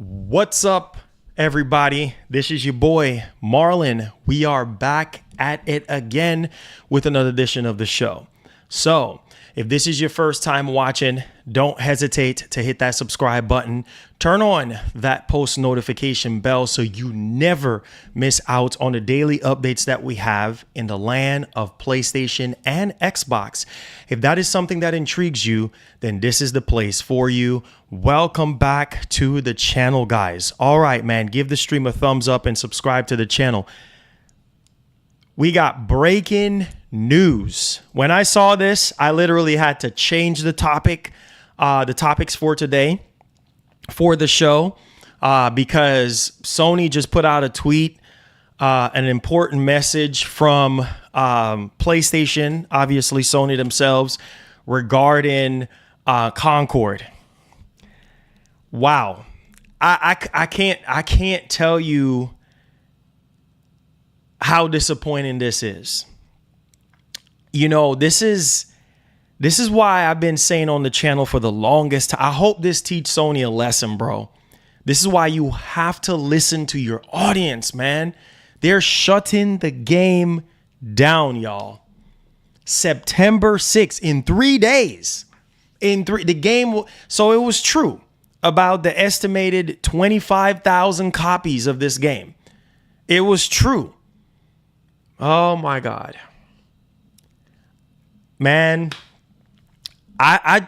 What's up, everybody? This is your boy, Marlon. We are back at it again with another edition of the show. So, if this is your first time watching, don't hesitate to hit that subscribe button. Turn on that post notification bell so you never miss out on the daily updates that we have in the land of PlayStation and Xbox. If that is something that intrigues you, then this is the place for you. Welcome back to the channel, guys. All right, man, give the stream a thumbs up and subscribe to the channel. We got breaking news. When I saw this, I literally had to change the topics for today for the show because Sony just put out a tweet, an important message from PlayStation, obviously Sony themselves, regarding Concord. Wow. I can't tell you how disappointing this is. You know, this is why I've been saying on the channel for the longest time. I hope this teaches Sony a lesson, bro. This is why you have to listen to your audience, man. They're shutting the game down, y'all. September 6th, in 3 days. The game. So it was true about the estimated 25,000 copies of this game. It was true. Oh my God. Man,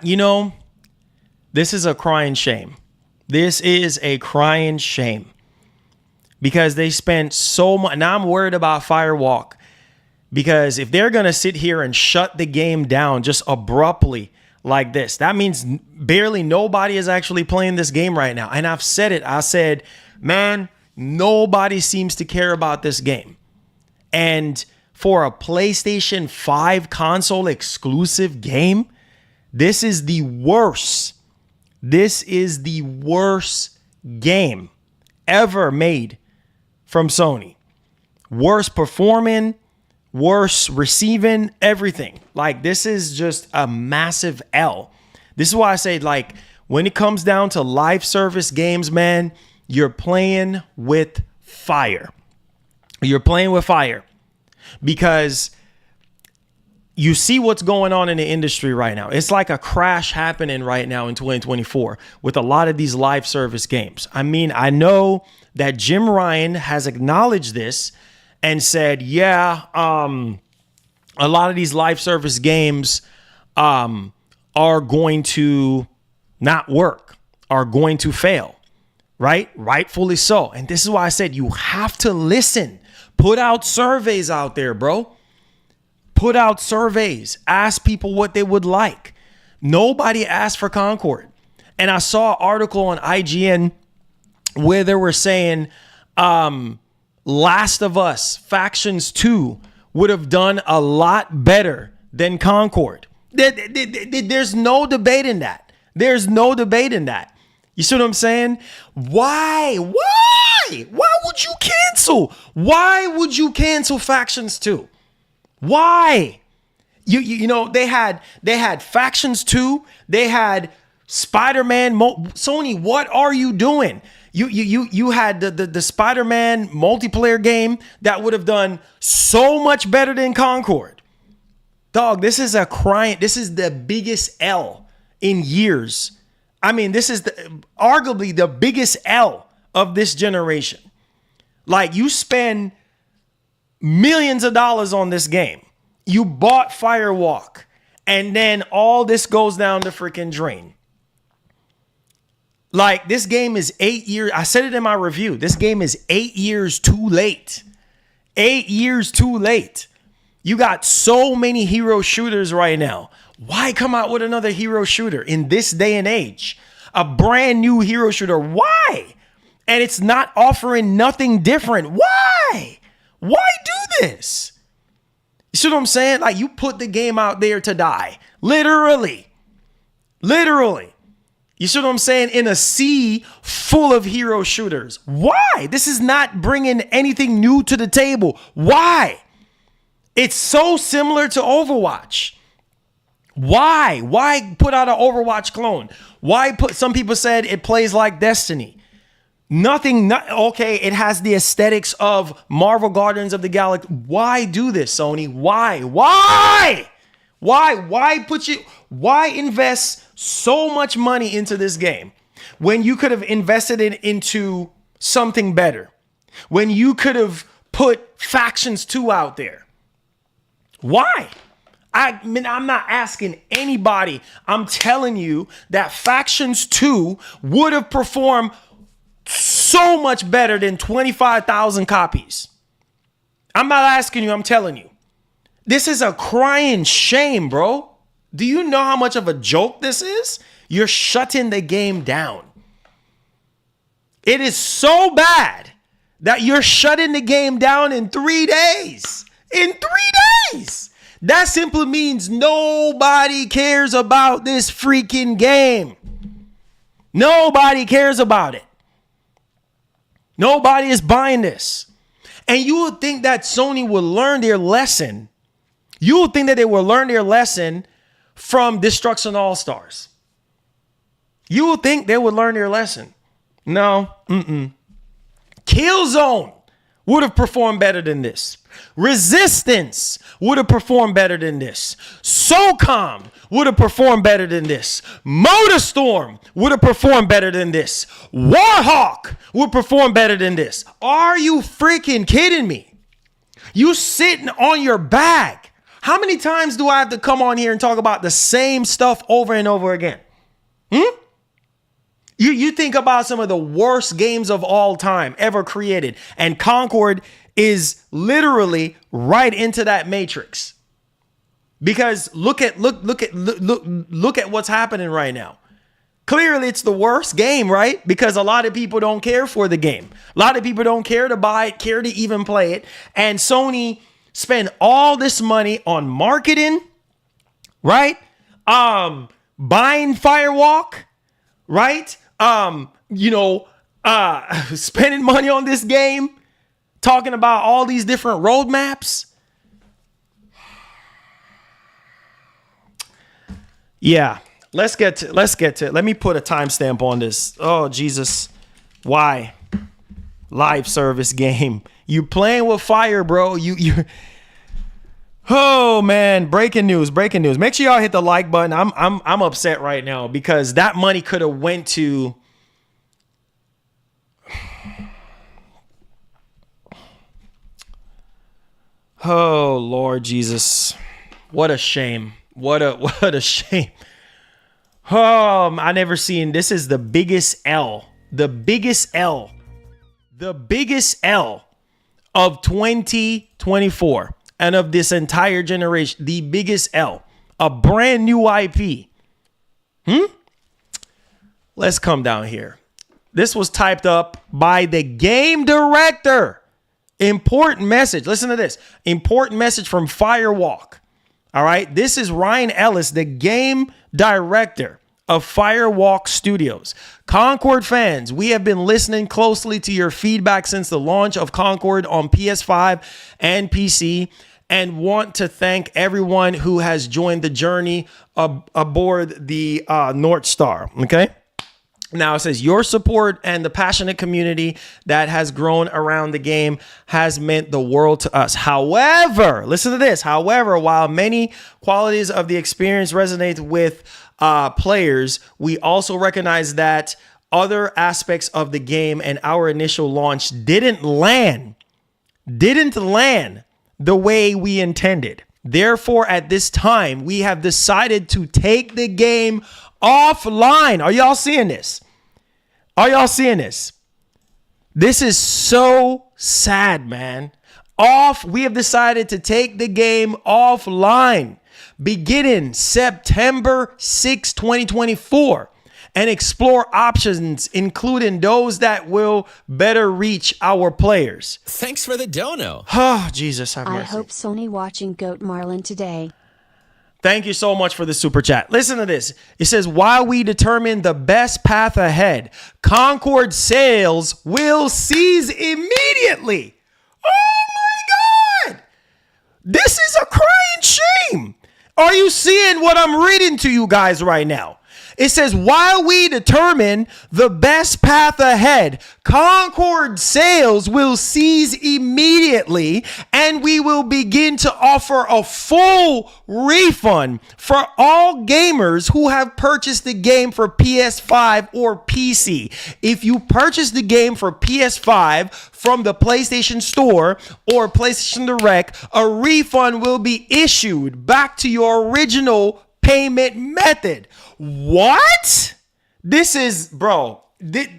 you know, this is a crying shame. This is a crying shame because they spent so much. Now I'm worried about Firewalk because if they're going to sit here and shut the game down just abruptly like this, that means barely nobody is actually playing this game right now. And I've said it. I said, man, nobody seems to care about this game. And for a PlayStation 5 console exclusive game, this is the worst. This is the worst game ever made from Sony. Worst performing, worst receiving, everything. Like, this is just a massive L. This is why I say, like, when it comes down to live service games, man, you're playing with fire. You're playing with fire because you see what's going on in the industry right now. It's like a crash happening right now in 2024 with a lot of these live service games. I mean, I know that Jim Ryan has acknowledged this and said, yeah, a lot of these live service games are going to not work, are going to fail, right? Rightfully so. And this is why I said you have to listen. Put out surveys out there, bro. Put out surveys. Ask people what they would like. Nobody asked for Concord. And I saw an article on IGN where they were saying Last of Us Factions 2 would have done a lot better than Concord. There's no debate in that. There's no debate in that. You see what I'm saying? Why? Why would you cancel? Why would you cancel Factions 2? Why? You know, they had Factions 2, they had Spider-Man. Sony, what are you doing? You had the Spider-Man multiplayer game that would have done so much better than Concord. Dog, this is the biggest L in years. I mean, this is arguably the biggest L of this generation. Like, you spend millions of dollars on this game. You bought Firewalk, and then all this goes down the freaking drain. Like, this game is 8 years. I said it in my review. This game is 8 years too late. 8 years too late. You got so many hero shooters right now. Why come out with another hero shooter in this day and age? A brand new hero shooter. Why? And it's not offering nothing different. Why? Why do this? You see what I'm saying? Like, you put the game out there to die. Literally. You see what I'm saying? In a sea full of hero shooters. Why? This is not bringing anything new to the table. Why? It's so similar to Overwatch. Why? Why put out an Overwatch clone? Why put, some people said it plays like Destiny. Okay, it has the aesthetics of Marvel Guardians of the Galaxy. Why do this, Sony? Why? Why invest so much money into this game when you could have invested it into something better? When you could have put Factions 2 out there? Why? I mean, I'm not asking anybody. I'm telling you that Factions 2 would have performed so much better than 25,000 copies. I'm not asking you, I'm telling you. This is a crying shame, bro. Do you know how much of a joke this is? You're shutting the game down. It is so bad that you're shutting the game down in 3 days. In 3 days. That simply means nobody cares about this freaking game. Nobody cares about it. Nobody is buying this. And you would think that Sony would learn their lesson. You would think that they will learn their lesson from Destruction All-Stars. You would think they would learn their lesson. No. Killzone would have performed better than this. Resistance would have performed better than this. SOCOM would have performed better than this. Motorstorm would have performed better than this. Warhawk would perform better than this. Are you freaking kidding me? You sitting on your bag. How many times do I have to come on here and talk about the same stuff over and over again? You think about some of the worst games of all time ever created, and Concord is literally right into that matrix. Because look at what's happening right now. Clearly, it's the worst game, right? Because a lot of people don't care for the game. A lot of people don't care to buy it, care to even play it. And Sony spend all this money on marketing, right? Buying Firewalk, right? Spending money on this game, talking about all these different roadmaps. Yeah, let's get to it. Let me put a timestamp on this. Oh, Jesus. Why? Live service game. You playing with fire, bro. You Oh man, breaking news. Make sure y'all hit the like button. I'm upset right now because that money could have went to Oh, Lord Jesus. What a shame. What a shame. Oh, I never seen. This is the biggest L. The biggest L of 2024 and of this entire generation. The biggest L. A brand new IP. Let's come down here. This was typed up by the game director. Important message. Listen to this. Important message from Firewalk. All right. This is Ryan Ellis, the game director of Firewalk Studios. Concord fans, we have been listening closely to your feedback since the launch of Concord on PS5 and PC and want to thank everyone who has joined the journey aboard the Northstar. Okay. Now it says your support and the passionate community that has grown around the game has meant the world to us. However, listen to this. However, while many qualities of the experience resonate with players, we also recognize that other aspects of the game and our initial launch didn't land the way we intended. Therefore, at this time, we have decided to take the game offline. Are y'all seeing this? This is so sad, man. We have decided to take the game offline beginning September 6, 2024 and explore options, including those that will better reach our players. Thanks for the dono. Oh, Jesus, have mercy. I hope Sony watching Goat Marlin today. Thank you so much for the super chat. Listen to this. It says, while we determine the best path ahead, Concord sales will cease immediately. Oh my God. This is a crying shame. Are you seeing what I'm reading to you guys right now? It says, while we determine the best path ahead, Concord sales will cease immediately, and we will begin to offer a full refund for all gamers who have purchased the game for PS5 or PC. If you purchase the game for PS5 from the PlayStation Store or PlayStation Direct, a refund will be issued back to your original payment method. What? This is, bro.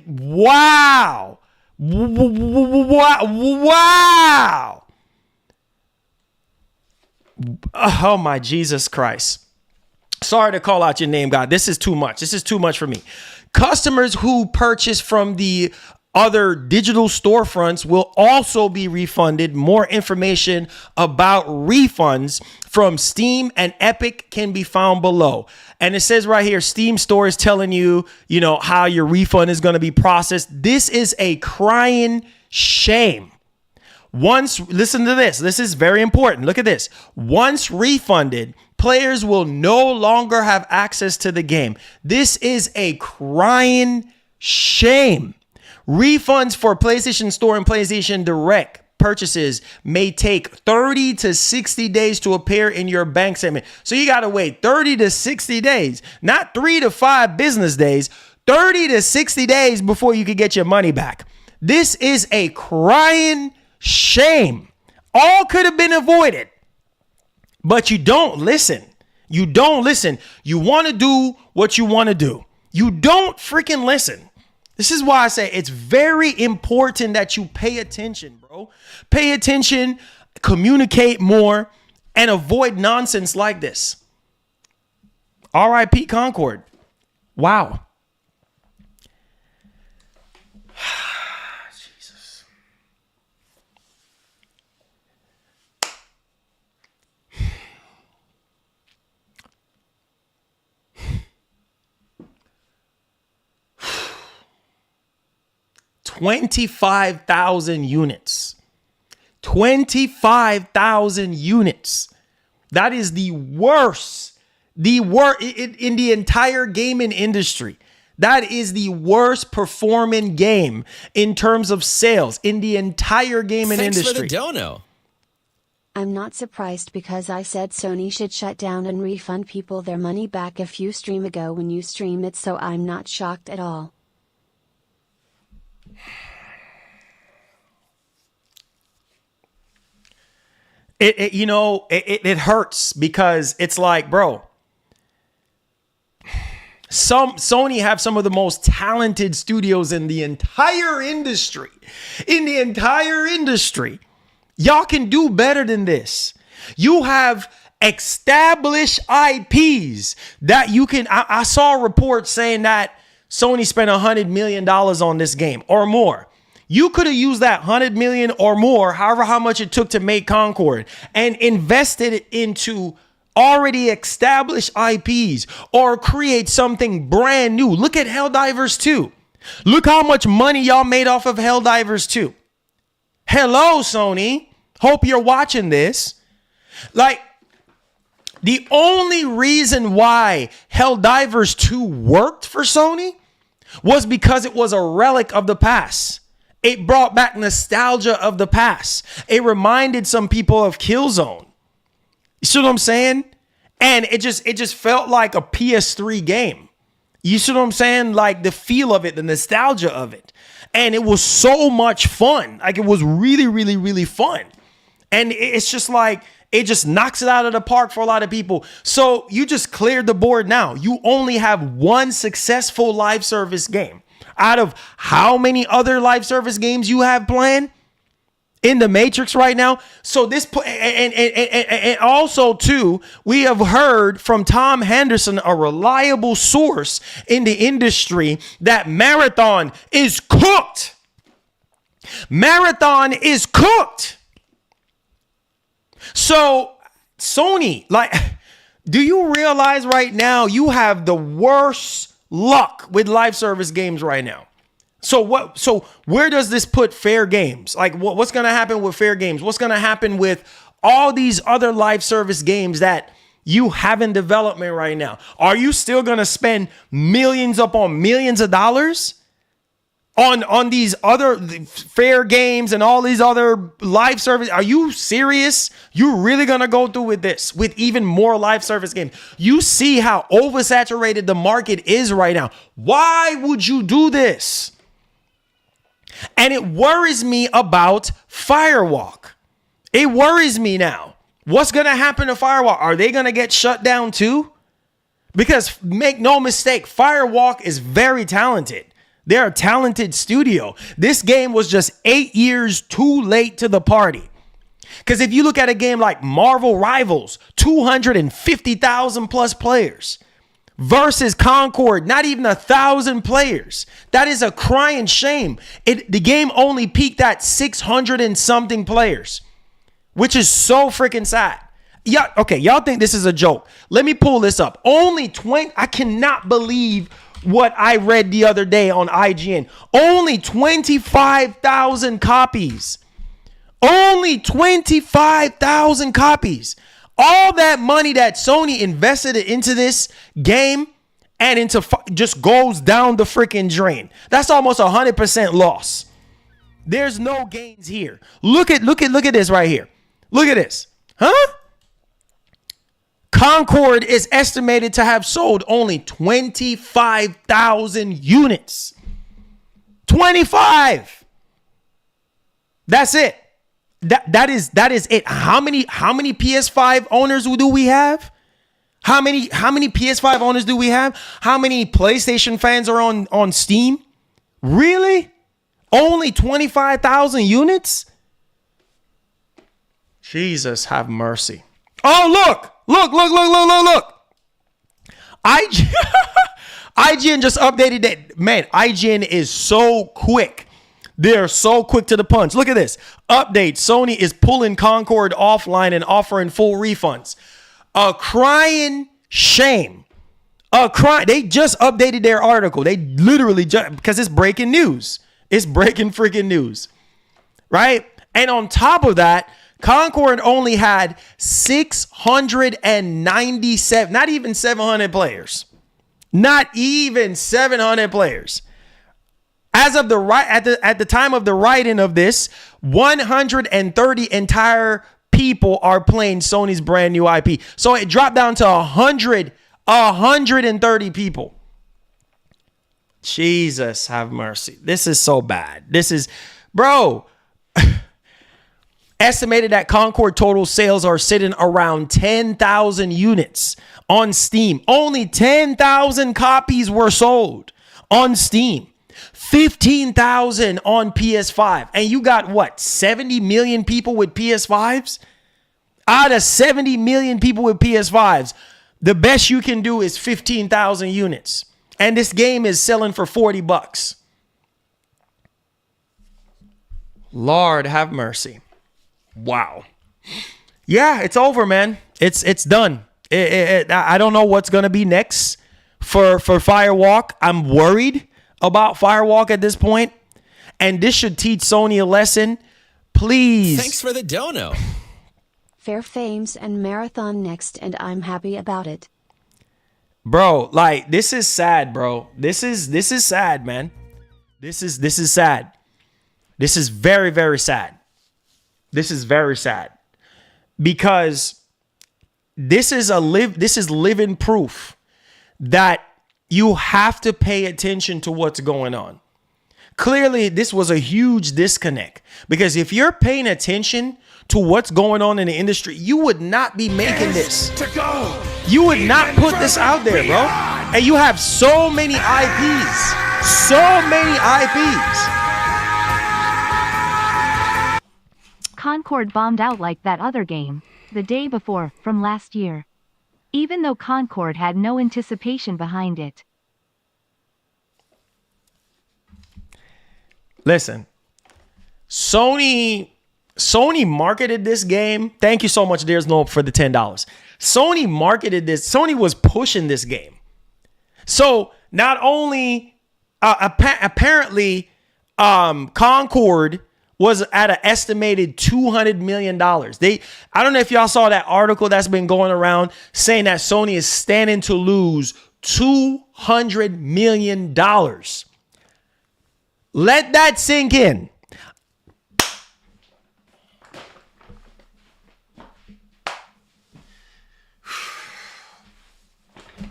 Wow. Wow. Oh my Jesus Christ. Sorry to call out your name, God. This is too much. This is too much for me. Customers who purchase from the other digital storefronts will also be refunded. More information about refunds from Steam and Epic can be found below. And it says right here, Steam store is telling you, how your refund is going to be processed. This is a crying shame. Listen to this. This is very important. Look at this. Once refunded, players will no longer have access to the game. This is a crying shame. Refunds for PlayStation Store and PlayStation Direct purchases may take 30 to 60 days to appear in your bank statement. So you got to wait 30 to 60 days, not 3 to 5 business days, 30 to 60 days before you can get your money back. This is a crying shame. All could have been avoided, but you don't listen. You don't listen. You want to do what you want to do. You don't freaking listen. This is why I say it's very important that you pay attention, bro. Pay attention, communicate more, and avoid nonsense like this. R.I.P. Concord. Wow. Jesus. $25,000 units. 25,000 units. That is the worst in the entire gaming industry. That is the worst performing game in terms of sales in the entire gaming industry. Thanks for the dono. I'm not surprised because I said Sony should shut down and refund people their money back a few streams ago when you stream it, so I'm not shocked at all. It hurts because it's like, bro, Sony have some of the most talented studios in the entire industry. Y'all can do better than this. You have established IPs that you can. I saw a report saying that Sony spent $100 million on this game or more. You could have used that 100 million or more, however how much it took to make Concord, and invested it into already established IPs or create something brand new. Look at Helldivers 2. Look how much money y'all made off of Helldivers 2. Hello, Sony. Hope you're watching this. Like, the only reason why Helldivers 2 worked for Sony was because it was a relic of the past. It brought back nostalgia of the past. It reminded some people of Killzone. You see what I'm saying? And it just felt like a PS3 game. You see what I'm saying? Like the feel of it, the nostalgia of it. And it was so much fun. Like it was really, really, really fun. And it's just like, it just knocks it out of the park for a lot of people. So you just cleared the board now. You only have one successful live service game out of how many other live service games you have planned in the Matrix right now. So this, and also too, we have heard from Tom Henderson, a reliable source in the industry, that Marathon is cooked. Marathon is cooked. So Sony, like, do you realize right now you have the worst luck with live service games right now? So where does this put fair games? Like what's going to happen with fair games? What's going to happen with all these other live service games that you have in development right now? Are you still going to spend millions upon millions of dollars on these other fair games and all these other live service? Are you serious? You're really going to go through with this, with even more live service games? You see how oversaturated the market is right now. Why would you do this? And it worries me about Firewalk. It worries me now. What's going to happen to Firewalk? Are they going to get shut down too? Because make no mistake, Firewalk is very talented. They're a talented studio. This game was just 8 years too late to the party. Because if you look at a game like Marvel Rivals, 250,000 plus players versus Concord, not even 1,000 players. That is a crying shame. The game only peaked at 600 and something players, which is so freaking sad. Yeah, okay, y'all think this is a joke. Let me pull this up. Only 20, I cannot believe what I read the other day on IGN. Only 25,000 copies. Only 25,000 copies. All that money that Sony invested into this game and into just goes down the freaking drain. That's almost 100% loss. There's no gains here. Look at this right here. Look at this. Huh? Concord is estimated to have sold only 25,000 units. 25. That's it. That is it. How many PS5 owners do we have? How many PS5 owners do we have? How many PlayStation fans are on Steam? Really? Only 25,000 units? Jesus, have mercy. Oh, look. IGN just updated that. Man, IGN is so quick. They're so quick to the punch. Look at this. Update. Sony is pulling Concord offline and offering full refunds. A crying shame. They just updated their article. They literally just, because it's breaking news. It's breaking freaking news. Right? And on top of that, Concord only had 697, not even 700 players. Not even 700 players. As of at the time of the writing of this, 130 entire people are playing Sony's brand new IP. So it dropped down to 130 people. Jesus, have mercy. This is so bad. This is, bro. Estimated that Concord total sales are sitting around 10,000 units on Steam. Only 10,000 copies were sold on Steam. 15,000 on PS5. And you got what? 70 million people with PS5s? Out of 70 million people with PS5s, the best you can do is 15,000 units. And this game is selling for $40. Lord have mercy. Wow. Yeah, it's over, man. It's done. I don't know what's going to be next for Firewalk. I'm worried about Firewalk at this point. And this should teach Sony a lesson. Please. Thanks for the dono. Fair Fames and Marathon next, and I'm happy about it. Bro, like, this is sad, bro. This is sad, man. This is sad. This is very, very sad. This is very sad. Because this is living proof that you have to pay attention to what's going on. Clearly, this was a huge disconnect. Because if you're paying attention to what's going on in the industry, you would not be making this. You would not put this out there, bro. And you have so many IPs. So many IPs. Concord bombed out like that other game, the day before, from last year. Even though Concord had no anticipation behind it. Listen, Sony marketed this game. Thank you so much, There's No, for the $10. Sony marketed this. Sony was pushing this game. So not only apparently Concord was at an estimated $200 million. I don't know if y'all saw that article that's been going around saying that Sony is standing to lose $200 million. Let that sink in.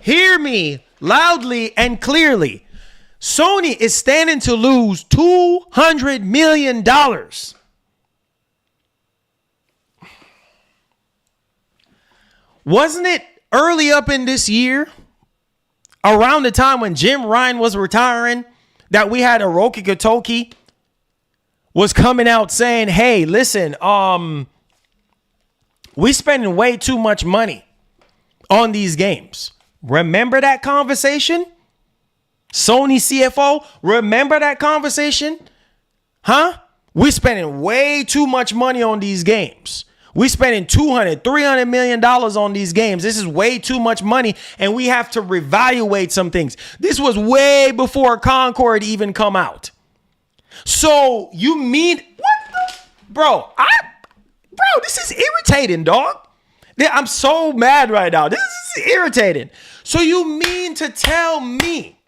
Hear me loudly and clearly. Sony is standing to lose $200 million. Wasn't it early up in this year, around the time when Jim Ryan was retiring, that we had Hiroki Kotoki was coming out saying, hey, listen, we spending way too much money on these games. Remember that conversation? Sony CFO, remember that conversation? Huh? We spending way too much money on these games. We spending $200-300 million on these games. This is way too much money, and we have to reevaluate some things. This was way before Concord even come out. So you mean what the bro? This is irritating, dog. I'm so mad right now. This is irritating. So you mean to tell me,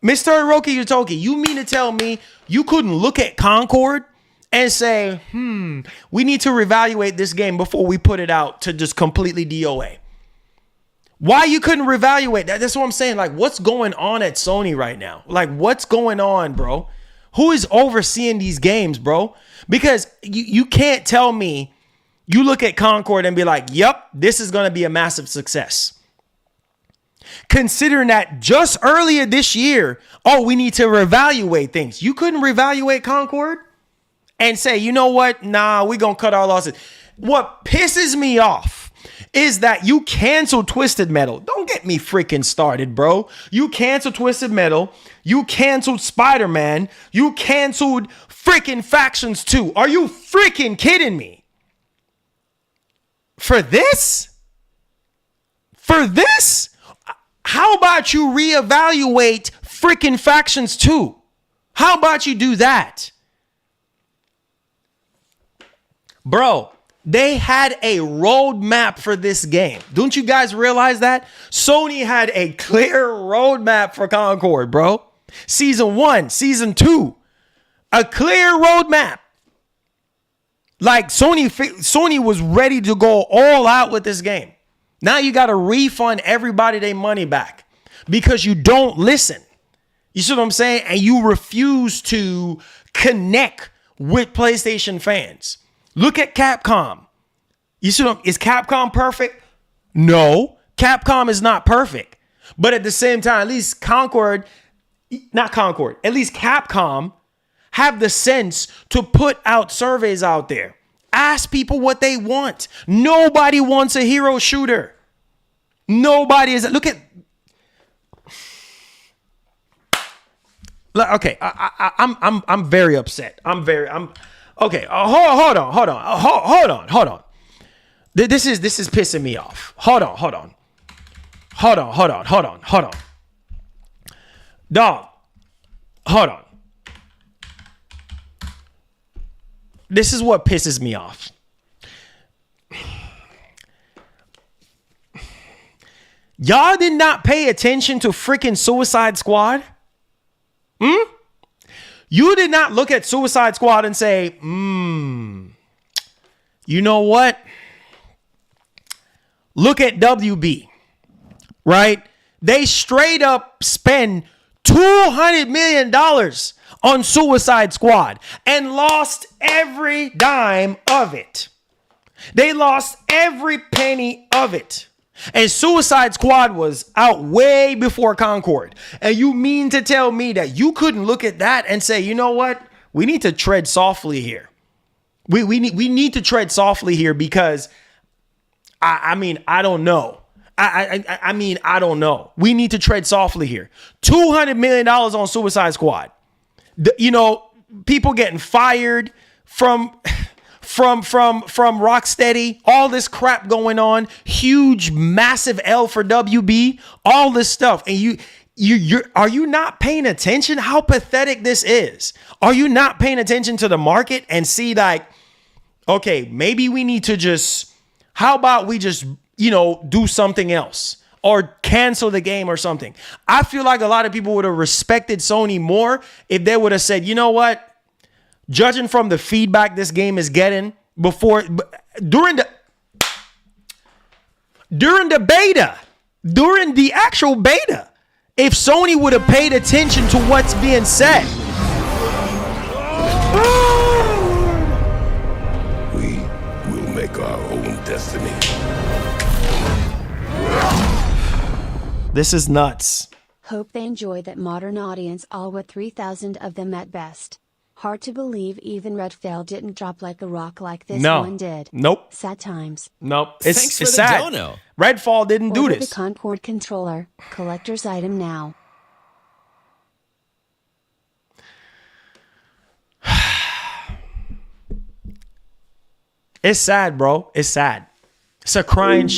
Mr. Hiroki Kotoki, you mean to tell me you couldn't look at Concord and say, we need to reevaluate this game before we put it out to just completely DOA? Why you couldn't reevaluate that? That's what I'm saying. Like, what's going on at Sony right now? Like, what's going on, bro? Who is overseeing these games, bro? Because you can't tell me you look at Concord and be like, yep, this is going to be a massive success. Considering that just earlier this year, we need to reevaluate things. You couldn't reevaluate Concord and say, you know what? Nah, we're going to cut our losses. What pisses me off is that you canceled Twisted Metal. Don't get me freaking started, bro. You canceled Twisted Metal. You canceled Spider-Man. You canceled freaking Factions 2. Are you freaking kidding me? For this? For this? How about you reevaluate freaking Factions 2? How about you do that? Bro, they had a roadmap for this game. Don't you guys realize that? Sony had a clear roadmap for Concord, bro. Season 1, Season 2. A clear roadmap. Like Sony was ready to go all out with this game. Now you got to refund everybody their money back because you don't listen. You see what I'm saying? And you refuse to connect with PlayStation fans. Look at Capcom. You see what is Capcom perfect? No, Capcom is not perfect. But at the same time, at least at least Capcom have the sense to put out surveys out there. Ask people what they want. Nobody wants a hero shooter. Nobody is. Look at. Okay, I'm very upset. Okay. Hold on. This is pissing me off. Hold on. Dog. Hold on. This is what pisses me off. Y'all did not pay attention to freaking Suicide Squad? You did not look at Suicide Squad and say, you know what? Look at WB, right? They straight up spend $200 million on Suicide Squad and lost every dime of it. They lost every penny of it. And Suicide Squad was out way before Concord. And you mean to tell me that you couldn't look at that and say, you know what? We need to tread softly here. We need to tread softly here because I don't know. I don't know. We need to tread softly here. $200 million on Suicide Squad. People getting fired from Rocksteady, all this crap going on, huge, massive L for WB, all this stuff. And Are you not paying attention how pathetic this is? Are you not paying attention to the market and see like, okay, maybe we need to just, how about we just, do something else or cancel the game or something? I feel like a lot of people would have respected Sony more if they would have said, you know what? Judging from the feedback this game is getting during the beta, during the actual beta, if Sony would have paid attention to what's being said. We will make our own destiny. This is nuts. Hope they enjoy that modern audience, all with 3,000 of them at best. Hard to believe even Redfall didn't drop like a rock like this one did. Nope. Sad times. Nope. Thanks for the sad. dono. Redfall didn't do Order this. the Concord controller, collector's item now. It's sad, bro. It's sad. It's a crying.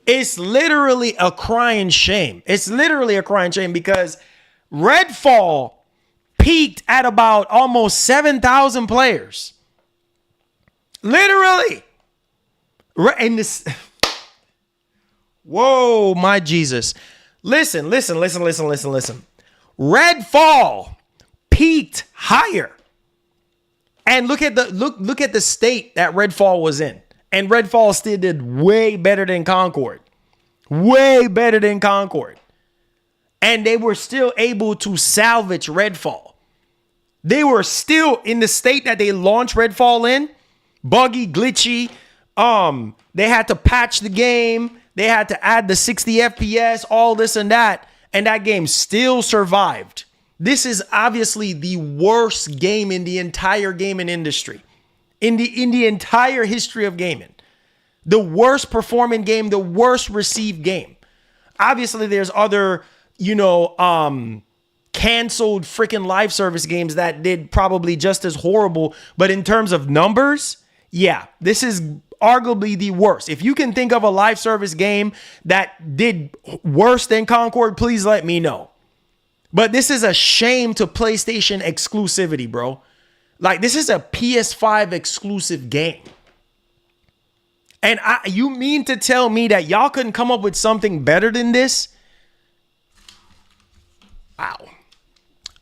It's literally a crying shame. It's literally a crying shame because Redfall peaked at about almost 7,000 players. Literally. And this. Whoa, my Jesus. Listen. Redfall peaked higher. And look at the state that Redfall was in. And Redfall still did way better than Concord. Way better than Concord. And they were still able to salvage Redfall. They were still in the state that they launched Redfall in. Buggy, glitchy. They had to patch the game. They had to add the 60 FPS, all this and that. And that game still survived. This is obviously the worst game in the entire gaming industry. In the entire history of gaming. The worst performing game, the worst received game. Obviously, there's other, canceled freaking live service games that did probably just as horrible. But in terms of numbers, yeah, this is arguably the worst. If you can think of a live service game that did worse than Concord, please let me know. But this is a shame to PlayStation exclusivity, bro. Like, this is a PS5 exclusive game. And you mean to tell me that y'all couldn't come up with something better than this? Wow.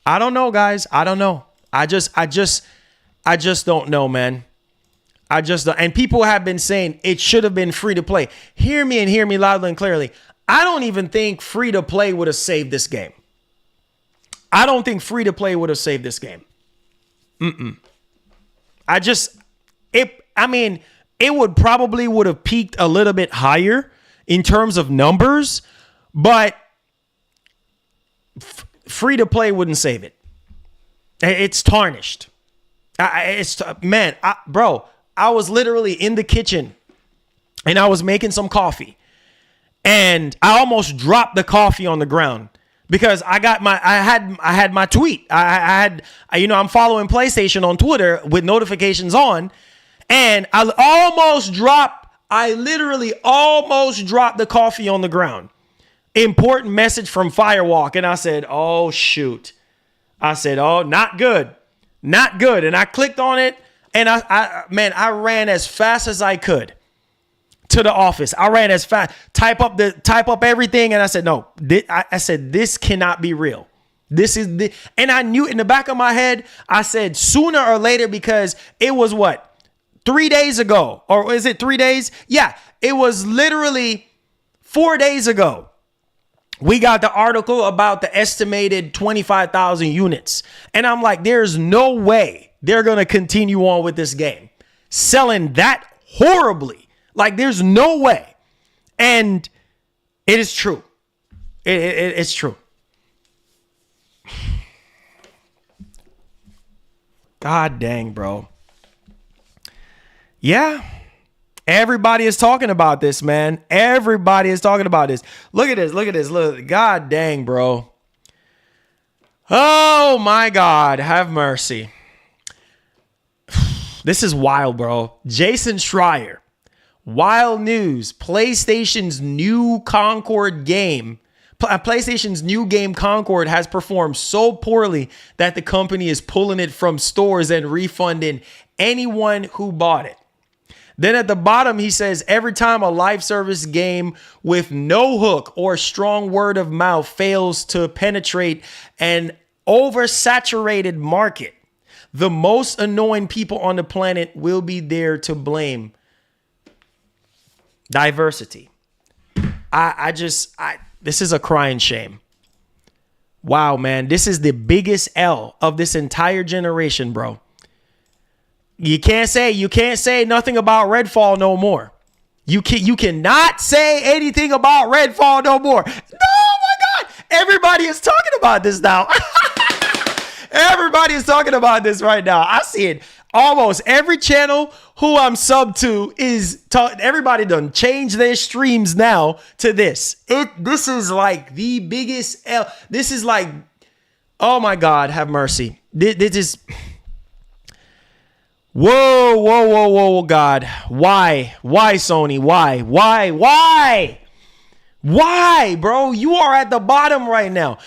I don't know, guys. I don't know. I just don't know, man. I just don't. And people have been saying it should have been free to play. Hear me and hear me loudly and clearly. I don't even think free to play would have saved this game. I don't think free to play would have saved this game. It would probably would have peaked a little bit higher in terms of numbers, but free to play wouldn't save it. It's tarnished. Bro, I was literally in the kitchen and I was making some coffee and I almost dropped the coffee on the ground. Because I had my tweet. I'm following PlayStation on Twitter with notifications on, and I literally almost dropped the coffee on the ground. Important message from Firewalk, and I said, "Oh shoot!" I said, "Oh, not good, not good." And I clicked on it, and I ran as fast as I could to the office. I ran as fast, type up everything. And I said, no, I said, this cannot be real. And I knew in the back of my head, I said sooner or later, because it was 3 days ago, or is it 3 days? Yeah, it was literally 4 days ago. We got the article about the estimated 25,000 units. And I'm like, there's no way they're going to continue on with this game selling that horribly. Like, there's no way. And it is true. It's true. God dang, bro. Yeah. Everybody is talking about this, man. Everybody is talking about this. Look at this. Look. God dang, bro. Oh, my God. Have mercy. This is wild, bro. Jason Schreier. Wild news. PlayStation's new Concord game PlayStation's new game Concord has performed so poorly that the company is pulling it from stores and refunding anyone who bought it. Then at the bottom, he says, every time a live service game with no hook or strong word of mouth fails to penetrate an oversaturated market, the most annoying people on the planet will be there to blame. Diversity. This is a crying shame. Wow, man. This is the biggest L of this entire generation, bro. You can't say nothing about Redfall no more. You cannot say anything about Redfall no more. No, my God. Everybody is talking about this now. Everybody is talking about this right now. I see it. Almost every channel who I'm sub to everybody done change their streams now to this. This is like the biggest L. This is like, oh my God, have mercy. This is... Whoa, God. Why, Sony? Why, bro? You are at the bottom right now.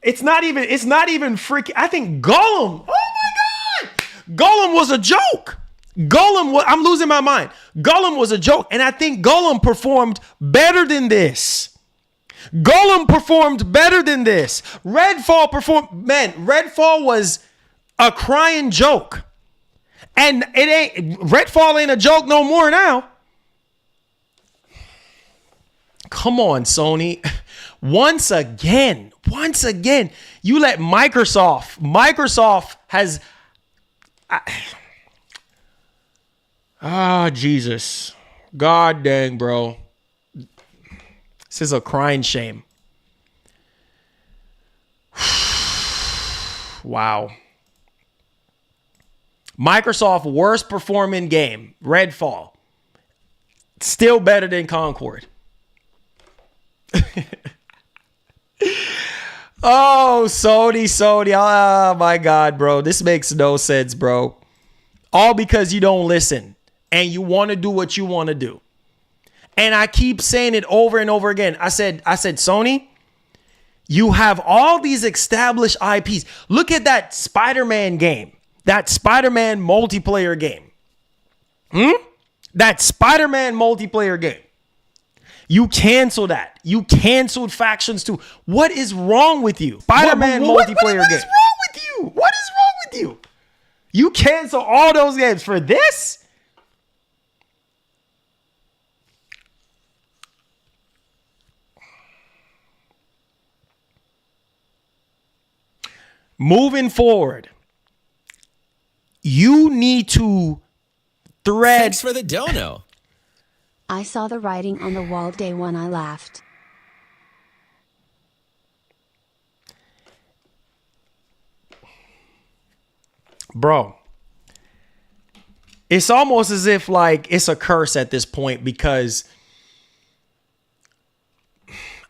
It's not even freaking. I think Gollum. Oh my God. Gollum was a joke. I'm losing my mind. Gollum was a joke. And I think Gollum performed better than this. Redfall was a crying joke. And Redfall ain't a joke no more now. Come on, Sony. Once again, you let Microsoft has... Jesus. God dang, bro. This is a crying shame. Wow. Microsoft worst performing game, Redfall. Still better than Concord. Oh, Sony. Oh my God, bro. This makes no sense, bro. All because you don't listen and you want to do what you want to do. And I keep saying it over and over again. I said, Sony, you have all these established IPs. Look at that Spider-Man game. That Spider-Man multiplayer game. That Spider-Man multiplayer game. You cancel that. You canceled Factions 2. What is wrong with you? Spider-Man multiplayer game. What is wrong with you? You cancel all those games for this? Moving forward, you need to thread. Thanks for the dono. I saw the writing on the wall day one. I laughed. Bro, it's almost as if like it's a curse at this point because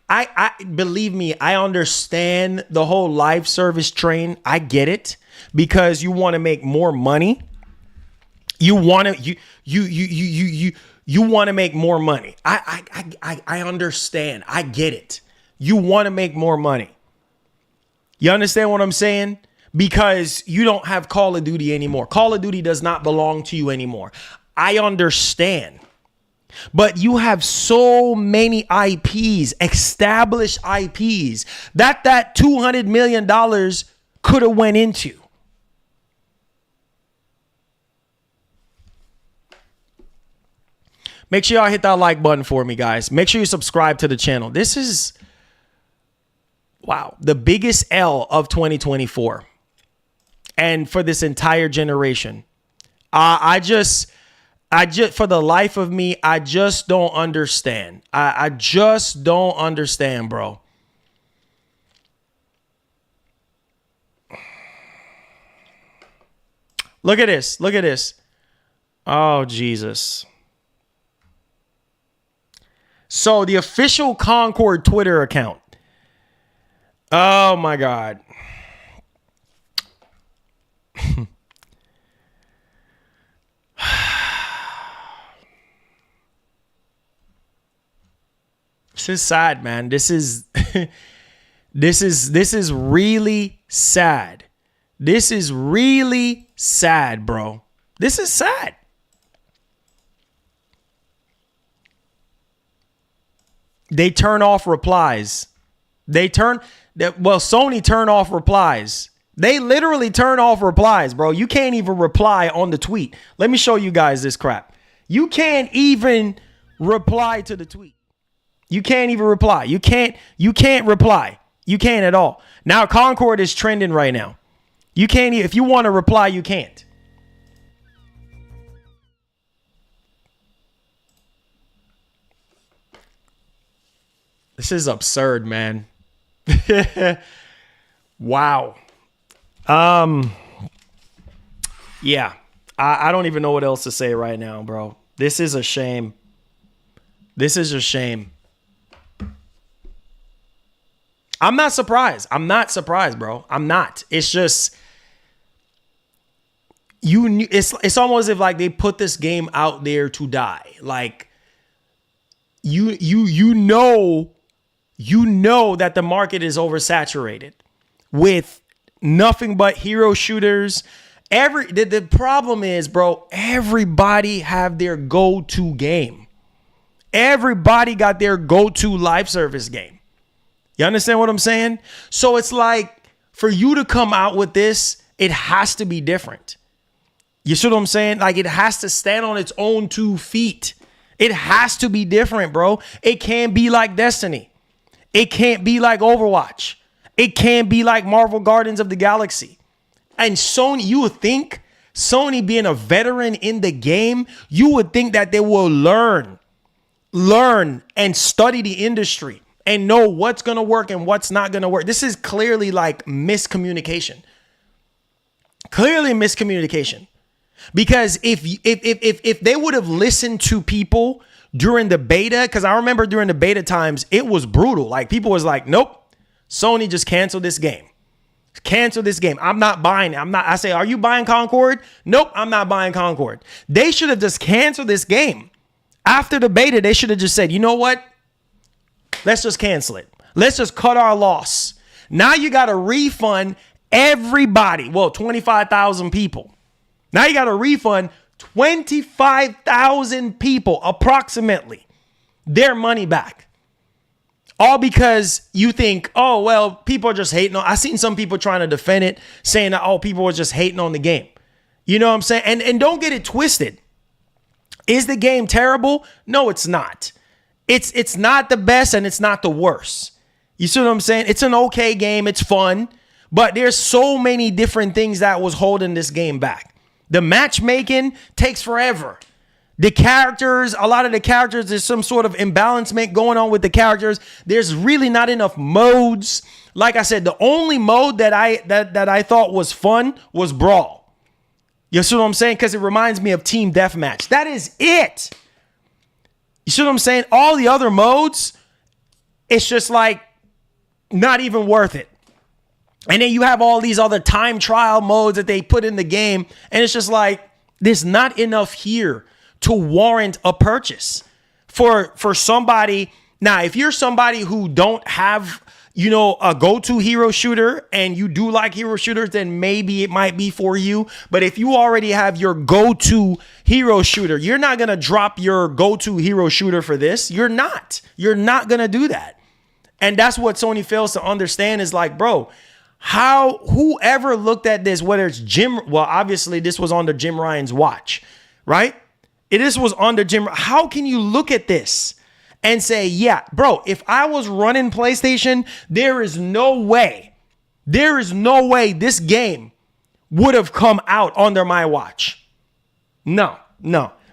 I believe me, I understand the whole live service train. I get it because you want to make more money. You want to you want to make more money. I understand. I get it. You want to make more money. You understand what I'm saying? Because you don't have Call of Duty anymore. Call of Duty does not belong to you anymore. I understand. But you have so many IPs, established IPs, that $200 million could have went into. Make sure y'all hit that like button for me, guys. Make sure you subscribe to the channel. This is, wow, the biggest L of 2024. And for this entire generation. I just, for the life of me, I just don't understand. I just don't understand, bro. Look at this. Look at this. Oh, Jesus. So the official Concord Twitter account. Oh, my God. This is sad, man. This is this is really sad. This is really sad, bro. This is sad. They turn off replies. Sony turn off replies. They literally turn off replies, bro. You can't even reply on the tweet. Let me show you guys this crap. You can't even reply to the tweet. You can't even reply. You can't reply. You can't at all. Now Concord is trending right now. You can't, if you want to reply, you can't. This is absurd, man. Wow. Yeah. I don't even know what else to say right now, bro. This is a shame. This is a shame. I'm not surprised. I'm not surprised, bro. I'm not. It's just it's almost as if like they put this game out there to die. Like you know that the market is oversaturated with nothing but hero shooters. The problem is, bro, everybody have their go-to game. Everybody got their go-to live service game. You understand what I'm saying? So it's like for you to come out with this, it has to be different. You see what I'm saying? Like it has to stand on its own 2 feet. It has to be different, bro. It can't be like Destiny. It can't be like Overwatch. It can't be like Marvel Guardians of the Galaxy. And Sony, you would think, Sony being a veteran in the game, you would think that they will learn and study the industry and know what's going to work and what's not going to work. This is clearly like miscommunication. Clearly miscommunication. Because if they would have listened to people during the beta, because I remember during the beta times, it was brutal. Like people was like, nope, Sony just canceled this game. Cancel this game. I'm not buying it. I say, are you buying Concord? Nope, I'm not buying Concord. They should have just canceled this game. After the beta, they should have just said, you know what? Let's just cancel it. Let's just cut our loss. Now you got to refund everybody. Well, 25,000 people. Now you got to refund 25,000 people approximately their money back. All because you think, oh, well, people are just hating on. I seen some people trying to defend it, saying that, oh, people are just hating on the game. You know what I'm saying? And don't get it twisted. Is the game terrible? No, it's not. It's not the best and it's not the worst. You see what I'm saying? It's an okay game. It's fun. But there's so many different things that was holding this game back. The matchmaking takes forever. The characters, a lot of the characters, there's some sort of imbalancement going on with the characters. There's really not enough modes. Like I said, the only mode that I thought was fun was Brawl. You see what I'm saying? Because it reminds me of Team Deathmatch. That is it. You see what I'm saying? All the other modes, it's just like not even worth it. And then you have all these other time trial modes that they put in the game. And it's just like, there's not enough here to warrant a purchase for somebody. Now, if you're somebody who don't have, a go-to hero shooter and you do like hero shooters, then maybe it might be for you. But if you already have your go-to hero shooter, you're not going to drop your go-to hero shooter for this. You're not going to do that. And that's what Sony fails to understand is like, bro, whoever looked at this, whether it's obviously this was under Jim Ryan's watch, right? This was under Jim. How can you look at this and say, yeah, bro, if I was running PlayStation, there is no way this game would have come out under my watch. No,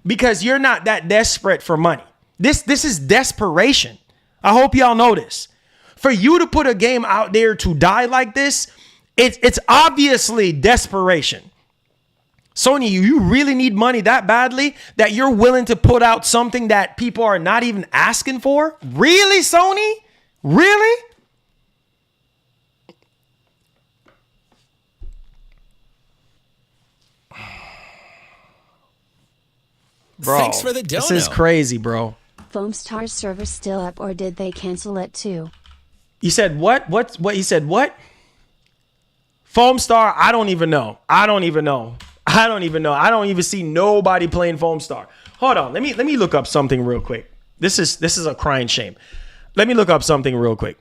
because you're not that desperate for money. This is desperation. I hope y'all know this. For you to put a game out there to die like this, it's obviously desperation. Sony, you really need money that badly that you're willing to put out something that people are not even asking for? Really, Sony? Really? Bro, thanks for the dono. This is crazy, bro. Foamstar's server still up or did they cancel it too? You said what? What? You said what? Foamstar, I don't even know. I don't even even see nobody playing Foamstar. Hold on. Let me look up something real quick. This is a crying shame. Let me look up something real quick.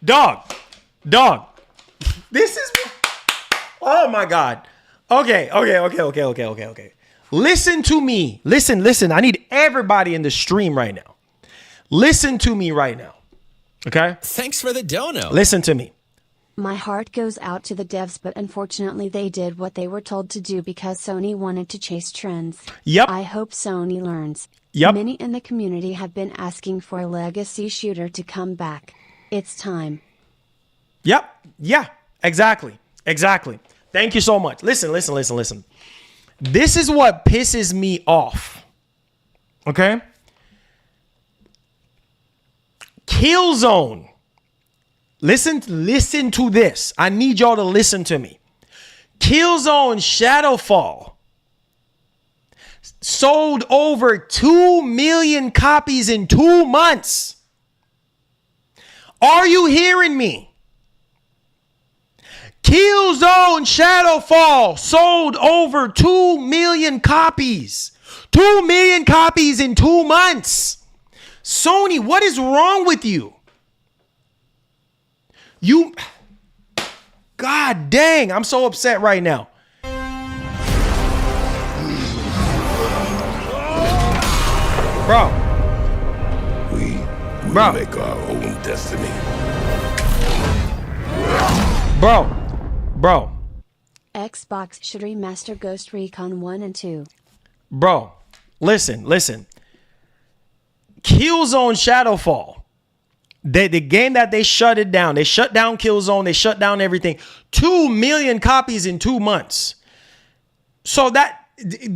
Dog. This is, oh my God. Okay. Listen to me. Listen. I need everybody in the stream right now. Listen to me right now. Okay? Thanks for the dono. Listen to me. My heart goes out to the devs, but unfortunately they did what they were told to do because Sony wanted to chase trends. Yep. I hope Sony learns. Yep. Many in the community have been asking for a legacy shooter to come back. It's time. Yep. Yeah. Exactly. Thank you so much. Listen. This is what pisses me off. Okay? Killzone. Listen to this. I need y'all to listen to me. Killzone Shadowfall sold over 2 million copies in 2 months. Are you hearing me? Killzone Shadowfall sold over 2 million copies. 2 million copies in 2 months. Sony, what is wrong with you? God dang, I'm so upset right now. Bro. We will make our own destiny. Bro. Xbox should remaster Ghost Recon 1 and 2. Bro, listen. Killzone Shadowfall. The game that they shut it down. They shut down Killzone. They shut down everything. 2 million copies in 2 months. So that,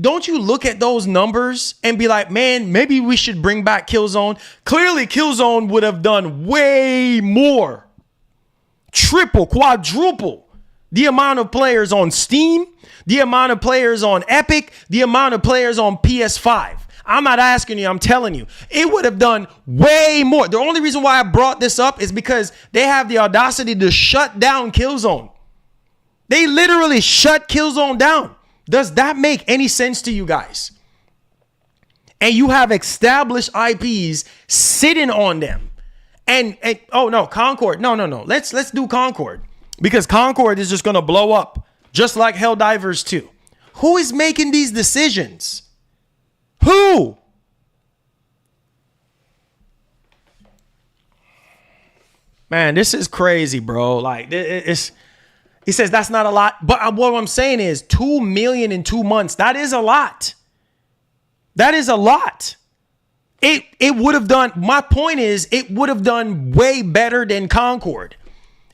don't you look at those numbers and be like, man, maybe we should bring back Killzone. Clearly, Killzone would have done way more. Triple, quadruple the amount of players on Steam, the amount of players on Epic, the amount of players on PS5. I'm not asking you, I'm telling you. It would have done way more. The only reason why I brought this up is because they have the audacity to shut down Killzone. They literally shut Killzone down. Does that make any sense to you guys? And you have established IPs sitting on them. And oh no, Concord. No. Let's do Concord. Because Concord is just going to blow up. Just like Helldivers 2. Who is making these decisions? Who? Man, this is crazy, bro. Like, he says that's not a lot. But what I'm saying is 2 million in 2 months. That is a lot. That is a lot. It would have done, my point is, it would have done way better than Concord.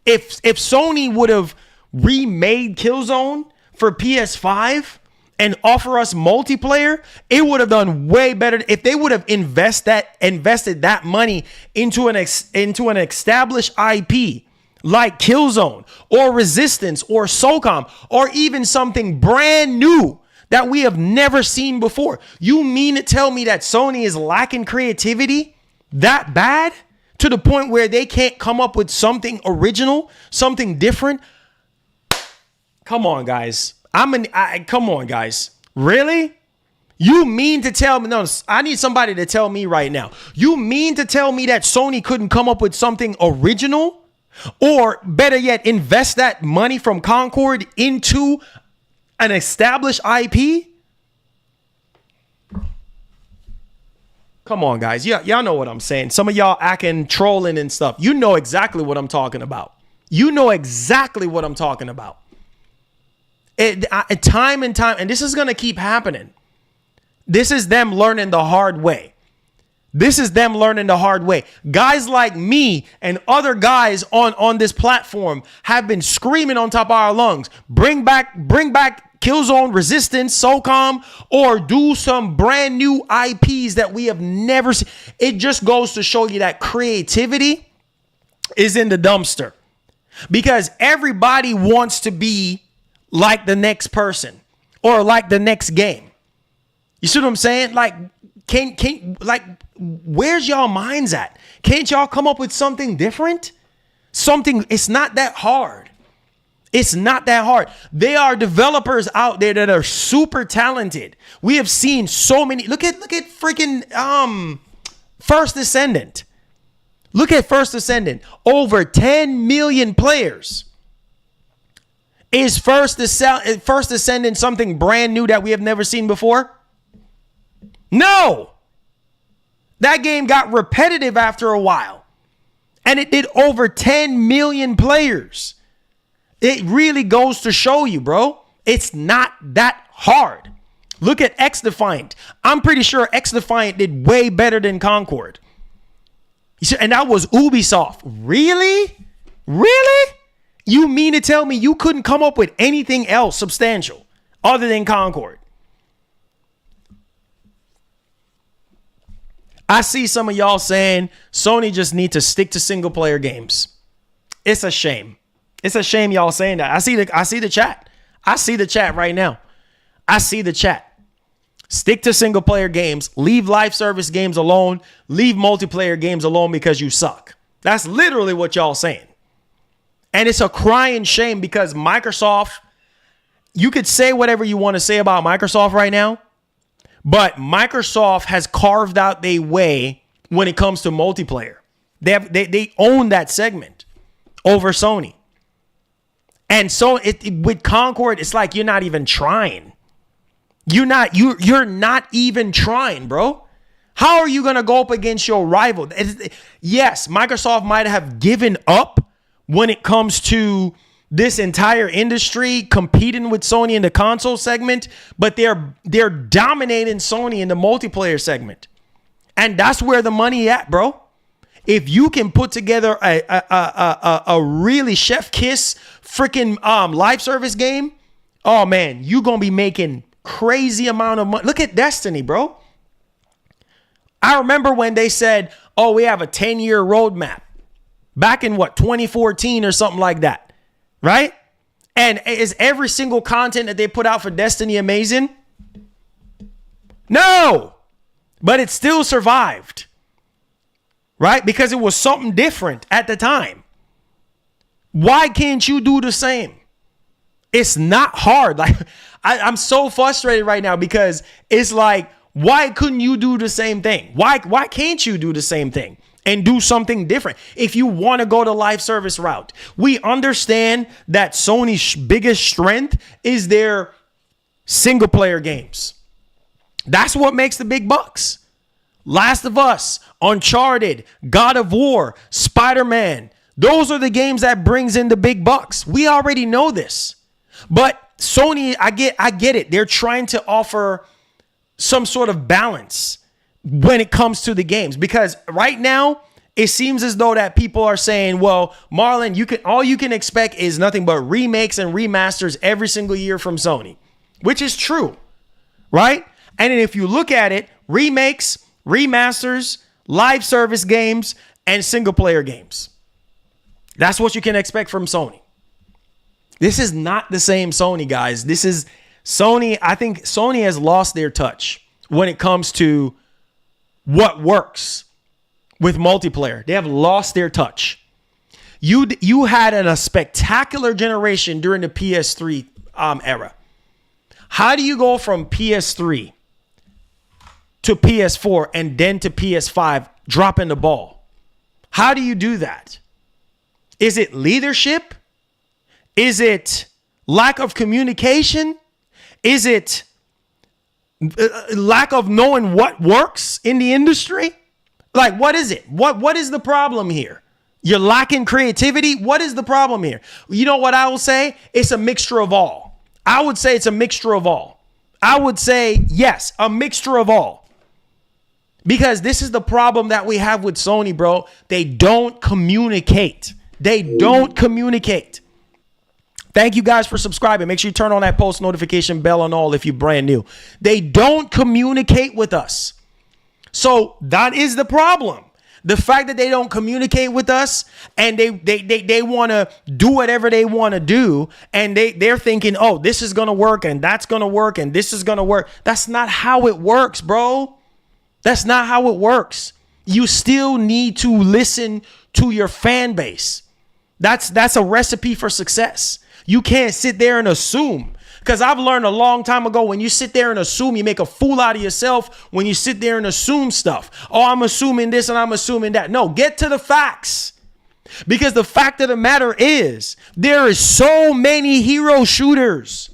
If Sony would have remade Killzone for PS5 and offer us multiplayer, it would have done way better. If they would have invested that money into an established IP like Killzone or Resistance or SOCOM or even something brand new that we have never seen before. You mean to tell me that Sony is lacking creativity that bad to the point where they can't come up with something original, something different? Come on, guys. Come on, guys. Really? You mean to tell me? No, I need somebody to tell me right now. You mean to tell me that Sony couldn't come up with something original? Or better yet, invest that money from Concord into an established IP? Come on, guys. Y'all know what I'm saying. Some of y'all acting trolling and stuff. You know exactly what I'm talking about. Time and time, and this is going to keep happening. This is them learning the hard way. Guys like me and other guys on this platform have been screaming on top of our lungs, bring back Killzone, Resistance, SOCOM, or do some brand new IPs that we have never seen. It just goes to show you that creativity is in the dumpster. because everybody wants to be like the next person or like the next game. You see what I'm saying? Like, where's y'all minds at? Can't y'all come up with something different? It's not that hard. It's not that hard. There are developers out there that are super talented. We have seen so many. Look at freaking First Descendant. Look at First Descendant. Over 10 million players. Is First Descendant something brand new that we have never seen before? No. That game got repetitive after a while. And it did over 10 million players. It really goes to show you, bro. It's not that hard. Look at X Defiant. I'm pretty sure X Defiant did way better than Concord. And that was Ubisoft. Really? Really? You mean to tell me you couldn't come up with anything else substantial other than Concord? I see some of y'all saying Sony just need to stick to single player games. It's a shame. It's a shame y'all saying that. I see the chat. I see the chat right now. I see the chat. Stick to single player games. Leave live service games alone. Leave multiplayer games alone because you suck. That's literally what y'all saying. And it's a crying shame because Microsoft, you could say whatever you want to say about Microsoft right now, but Microsoft has carved out their way when it comes to multiplayer. They own that segment over Sony. And so with Concord, it's like you're not even trying. You're not even trying, bro. How are you going to go up against your rival? Yes, Microsoft might have given up when it comes to this entire industry competing with Sony in the console segment, but they're dominating Sony in the multiplayer segment. And that's where the money at, bro. If you can put together a really chef kiss freaking live service game, oh man, you're going to be making crazy amount of money. Look at Destiny, bro. I remember when they said, oh, we have a 10-year roadmap back in 2014 or something like that. Right? And is every single content that they put out for Destiny amazing? No, but it still survived. Right? Because it was something different at the time. Why can't you do the same? It's not hard. Like I'm so frustrated right now because it's like, why couldn't you do the same thing? Why can't you do the same thing and do something different? If you want to go the live service route, we understand that Sony's biggest strength is their single player games. That's what makes the big bucks. Last of Us, Uncharted, God of War, Spider-Man. Those are the games that brings in the big bucks. We already know this. But Sony, I get it. They're trying to offer some sort of balance when it comes to the games, because right now it seems as though that people are saying, well, Marlon, all you can expect is nothing but remakes and remasters every single year from Sony, which is true, right? And if you look at it, remakes, remasters, live service games, and single player games. That's what you can expect from Sony. This is not the same Sony, guys. This is Sony. I think Sony has lost their touch when it comes to what works with multiplayer. They have lost their touch. You had a spectacular generation during the PS3 era. How do you go from PS3 to PS4 and then to PS5 dropping the ball? How do you do that? Is it leadership? Is it lack of communication? Is it lack of knowing what works in the industry? Like, what is it? What is the problem here? You're lacking creativity? What is the problem here? You know what I will say? It's a mixture of all. I would say it's a mixture of all. I would say, yes, a mixture of all. Because this is the problem that we have with Sony, bro. They don't communicate. They don't communicate. Thank you guys for subscribing. Make sure you turn on that post notification bell and all if you're brand new. They don't communicate with us. So that is the problem. The fact that they don't communicate with us and they want to do whatever they want to do, and they're thinking, oh, this is going to work and that's going to work and this is going to work. That's not how it works, bro. That's not how it works. You still need to listen to your fan base. That's a recipe for success. You can't sit there and assume. Because I've learned a long time ago, when you sit there and assume, you make a fool out of yourself when you sit there and assume stuff. Oh, I'm assuming this and I'm assuming that. No, get to the facts. Because the fact of the matter is, there is so many hero shooters.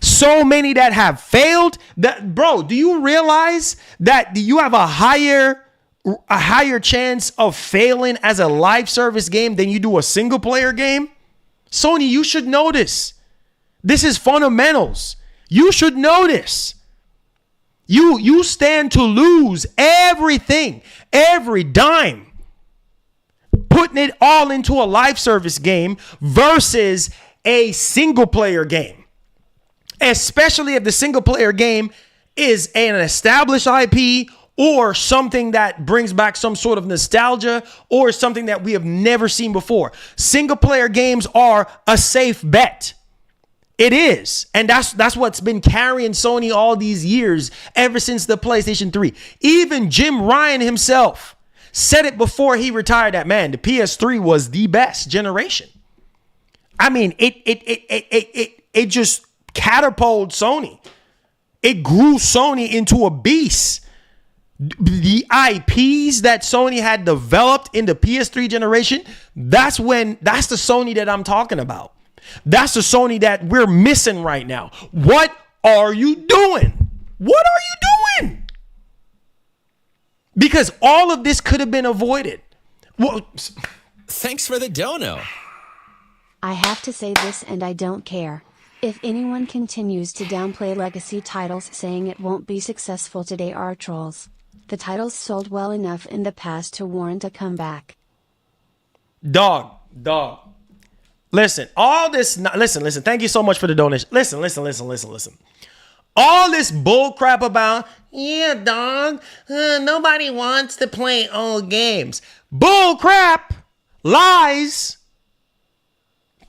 So many that have failed. That, bro, do you realize that you have a higher chance of failing as a live service game than you do a single player game? Sony, you should know this. This is fundamentals. You should know this. You stand to lose everything, every dime, putting it all into a live service game versus a single player game. Especially if the single player game is an established IP or something that brings back some sort of nostalgia or something that we have never seen before. Single player games are a safe bet. It is. And that's what's been carrying Sony all these years, ever since the PlayStation 3. Even Jim Ryan himself said it before he retired that, man, the PS3 was the best generation. I mean, it just catapulted Sony. It grew Sony into a beast. The IPs that Sony had developed in the PS3 generation, that's the Sony that I'm talking about. That's the Sony that we're missing right now. What are you doing? What are you doing? Because all of this could have been avoided. Well, thanks for the dono. I have to say this, and I don't care. If anyone continues to downplay legacy titles saying it won't be successful, today are trolls. The titles sold well enough in the past to warrant a comeback. Dog. Listen, all this, listen, thank you so much for the donation. Listen. All this bull crap about, yeah, dog, nobody wants to play old games. Bull crap, lies.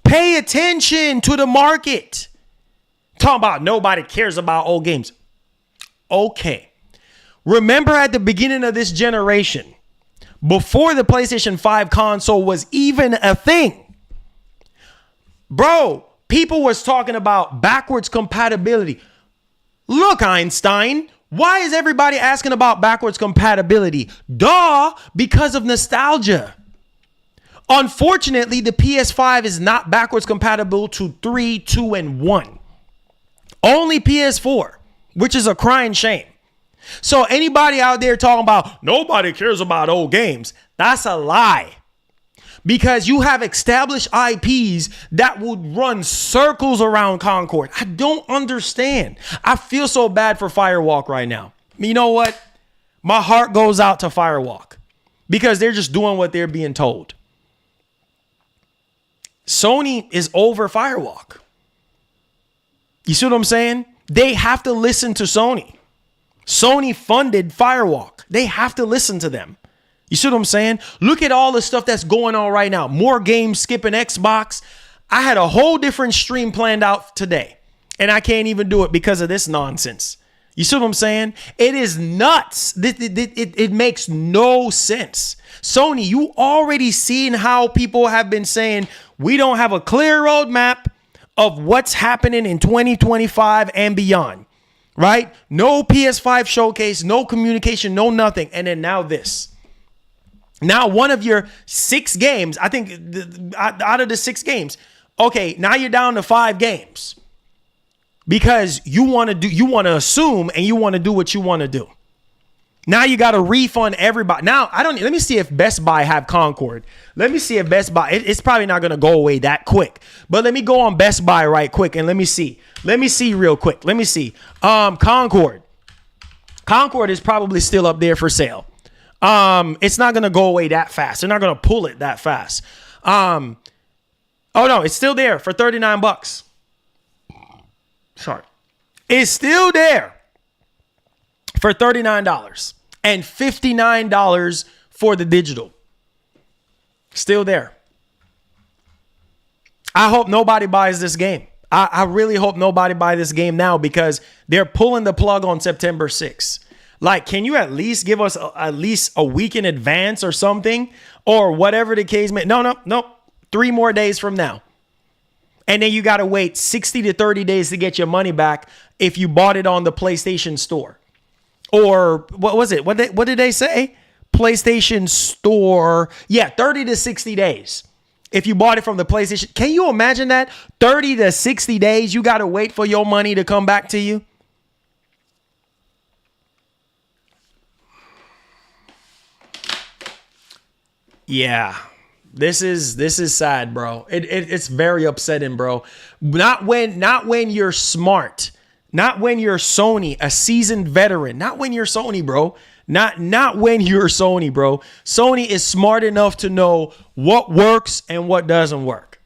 Pay attention to the market. Talking about nobody cares about old games. Okay. Remember at the beginning of this generation, before the PlayStation 5 console was even a thing, bro, people was talking about backwards compatibility. Look, Einstein, why is everybody asking about backwards compatibility? Duh, because of nostalgia. Unfortunately, the PS5 is not backwards compatible to 3, 2, and 1. Only PS4, which is a crying shame. So anybody out there talking about nobody cares about old games, that's a lie. Because you have established IPs that would run circles around Concord. I don't understand. I feel so bad for Firewalk right now. You know what? My heart goes out to Firewalk because they're just doing what they're being told. Sony is over Firewalk. You see what I'm saying? They have to listen to Sony. Sony funded Firewalk. They have to listen to them. You see what I'm saying? Look at all the stuff that's going on right now. More games skipping Xbox. I had a whole different stream planned out today, and I can't even do it because of this nonsense. You see what I'm saying? It is nuts. It makes no sense. Sony, you already seen how people have been saying we don't have a clear roadmap of what's happening in 2025 and beyond, right? No PS5 showcase, no communication, no nothing. And then now this. Now, one of your 6 games, I think out of the 6 games, okay, now you're down to 5 games because you want to assume and you want to do what you want to do. Now you got to refund everybody. Now, let me see if Best Buy have Concord. Let me see if Best Buy, it's probably not going to go away that quick, but let me go on Best Buy right quick and let me see real quick. Let me see. Concord is probably still up there for sale. It's not going to go away that fast. They're not going to pull it that fast. Oh no, it's still there for $39. Sorry. It's still there for $39. and $59 for the digital. Still there. I hope nobody buys this game. I really hope nobody buys this game now because they're pulling the plug on September 6th. Like, can you at least give us at least a week in advance or something? Or whatever the case may. No. 3 more days from now. And then you got to wait 60 to 30 days to get your money back if you bought it on the PlayStation Store. Or what was it? What did they say? PlayStation Store. Yeah, 30 to 60 days. If you bought it from the PlayStation. Can you imagine that? 30 to 60 days. You got to wait for your money to come back to you. Yeah. This is sad, bro. It's very upsetting, bro. Not when you're smart. Not when you're Sony, a seasoned veteran. Not when you're Sony, bro. Not when you're Sony, bro. Sony is smart enough to know what works and what doesn't work.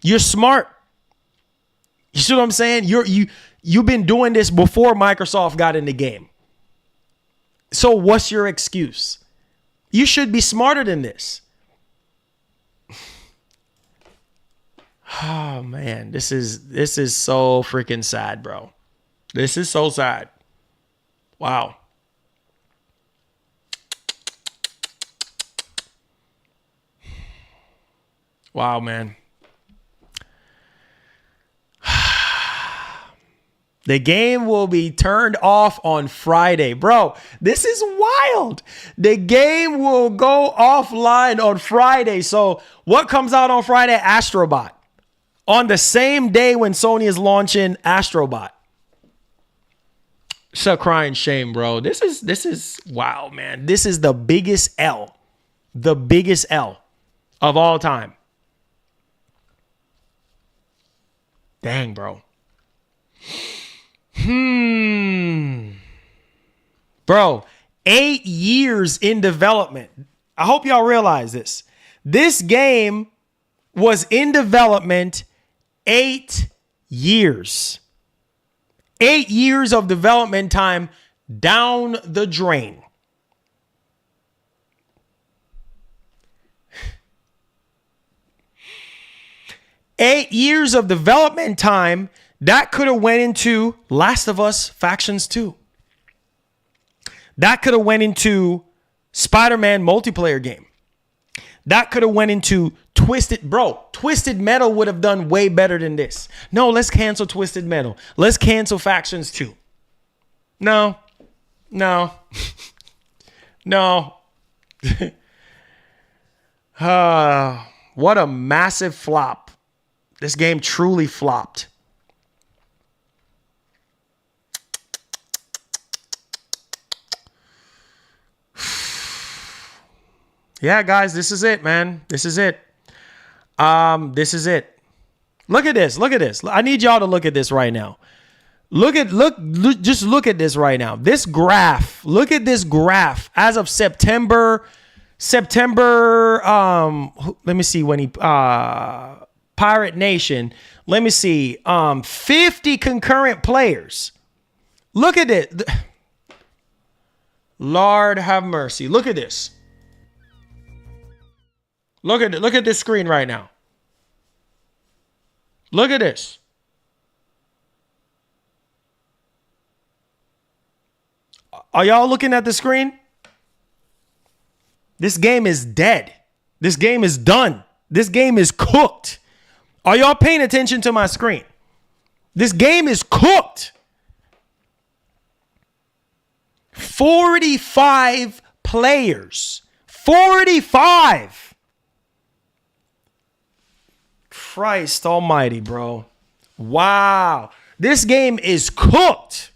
You're smart. You see what I'm saying? You've been doing this before Microsoft got in the game. So what's your excuse? You should be smarter than this. Oh man, this is so freaking sad, bro. This is so sad. Wow. Wow, man. The game will be turned off on Friday. Bro, this is wild. The game will go offline on Friday. So what comes out on Friday? Astrobot. On the same day when Sony is launching Astrobot. It's a crying shame, bro. This is wow, man. This is the biggest L. The biggest L of all time. Dang, bro. Bro, 8 years in development. I hope y'all realize this. This game was in development 8 years. 8 years of development time down the drain. Eight years of development time that could have went into Last of Us Factions 2. That could have went into Spider-Man multiplayer game. That could have went into Twisted Metal would have done way better than this. No, let's cancel Twisted Metal. Let's cancel Factions 2. No. What a massive flop. This game truly flopped. Yeah, guys, this is it, man. This is it. This is it. Look at this. Look at this. I need y'all to look at this right now. Just look at this right now. This graph. Look at this graph as of September. Let me see when he Pirate Nation. Let me see. 50 concurrent players. Look at it. Lord have mercy. Look at this. Look at this screen right now. Look at this. Are y'all looking at the screen? This game is dead. This game is done. This game is cooked. Are y'all paying attention to my screen? This game is cooked. 45 players. 45. Christ almighty, bro. Wow. This game is cooked.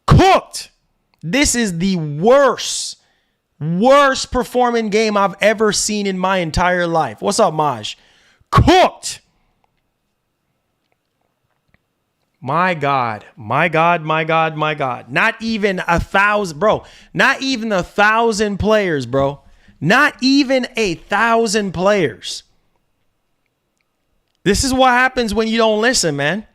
Cooked. This is the worst performing game I've ever seen in my entire life. What's up, Maj? Cooked. My God. Not even 1,000, bro. Not even 1,000 players, bro. Not even 1,000 players. This is what happens when you don't listen, man.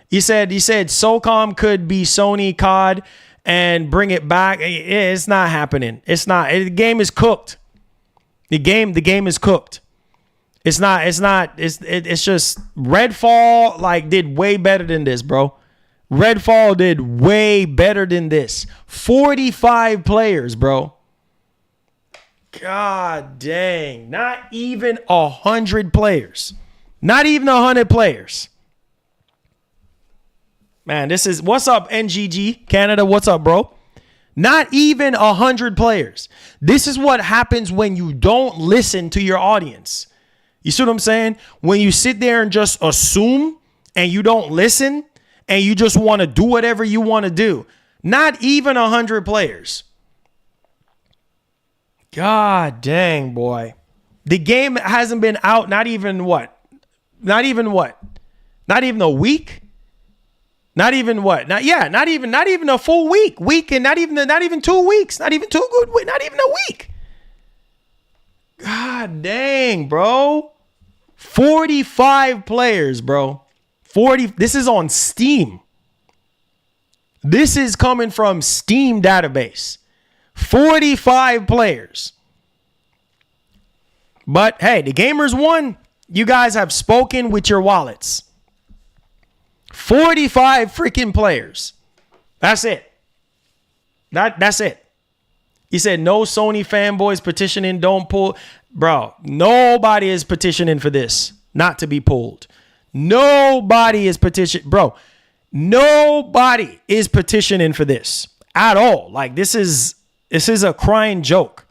He said SOCOM could be Sony, COD, and bring it back. It's not happening. It's not. The game is cooked. The game is cooked. It's just Redfall like did way better than this, bro. Redfall did way better than this. 45 players, bro. God dang. Not even 100 players. Not even 100 players. Man, this is... What's up, NGG? Canada, what's up, bro? Not even 100 players. This is what happens when you don't listen to your audience. You see what I'm saying? When you sit there and just assume and you don't listen and you just want to do whatever you want to do. Not even 100 players. God dang, boy. The game hasn't been out not even what? Not even a week? Not even a full week and not even 2 weeks. Not even 2 good weeks. Not even a week. God dang, bro. 45 players, bro. 40. This is on Steam. This is coming from Steam database. 45 players. But hey, the gamers won. You guys have spoken with your wallets. 45 freaking players. That's it. That's it. He said no Sony fanboys petitioning, don't pull. Bro, nobody is petitioning for this not to be pulled. Nobody is petitioning. Bro, nobody is petitioning for this at all. Like this is a crying joke.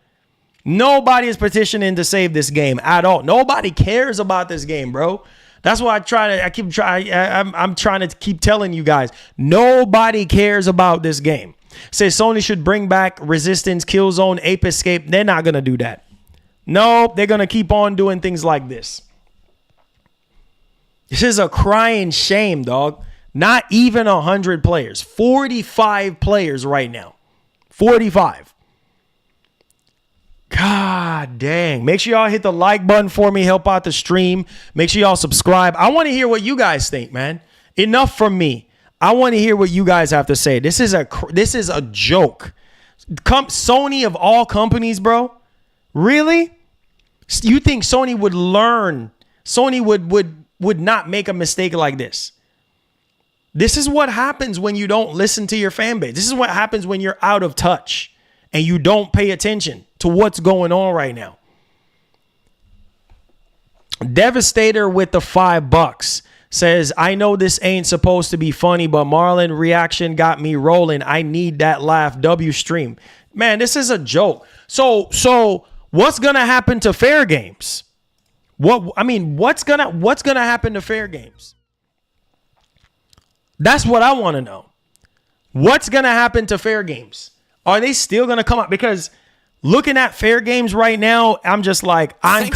Nobody is petitioning to save this game at all. Nobody cares about this game, bro. That's why I'm trying to keep telling you guys. Nobody cares about this game. Say Sony should bring back Resistance, Killzone, Ape Escape. They're not going to do that. No, they're going to keep on doing things like this. This is a crying shame, dog. Not even 100 players. 45 players right now. 45. God dang. Make sure y'all hit the like button for me. Help out the stream. Make sure y'all subscribe. I want to hear what you guys think, man. Enough from me. I want to hear what you guys have to say. This is a joke. Sony of all companies, bro. Really? You think Sony would learn? Sony would not make a mistake like this. This is what happens when you don't listen to your fan base. This is what happens when you're out of touch and you don't pay attention to what's going on right now. Devastator with the $5 says, I know this ain't supposed to be funny, but Marlon reaction got me rolling. I need that laugh. W stream. Man, this is a joke. So what's gonna happen to fair games? What's gonna happen to fair games? That's what I want to know. What's gonna happen to fair games? Are they still gonna come up? Because looking at fair games right now, I'm just like, I'm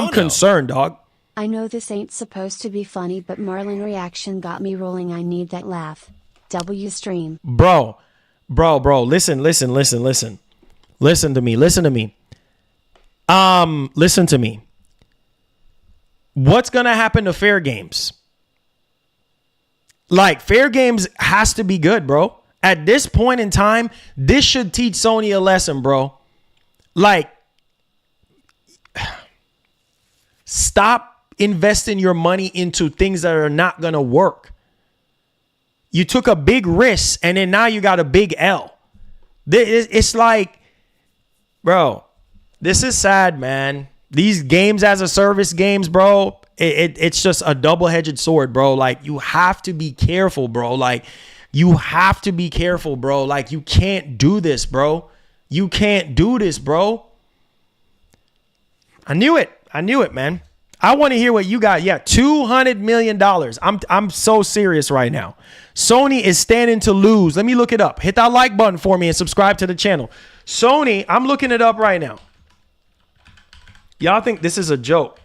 concerned, dog. I know this ain't supposed to be funny, but Marlon reaction got me rolling. I need that laugh. W stream. Bro. Listen to me. Listen to me. What's going to happen to fair games? Like, fair games has to be good, bro. At this point in time, this should teach Sony a lesson, bro. Like, stop investing your money into things that are not going to work. You took a big risk and then now you got a big L. It's like, bro, this is sad, man. These games as a service games, bro, it's just a double-edged sword, bro. Like, you have to be careful, bro. Like, you have to be careful, bro. Like, you can't do this, bro. You can't do this, bro. I knew it, man. I want to hear what you got. Yeah, $200 million. I'm so serious right now. Sony is standing to lose. Let me look it up. Hit that like button for me and subscribe to the channel. Sony, I'm looking it up right now. Y'all think this is a joke?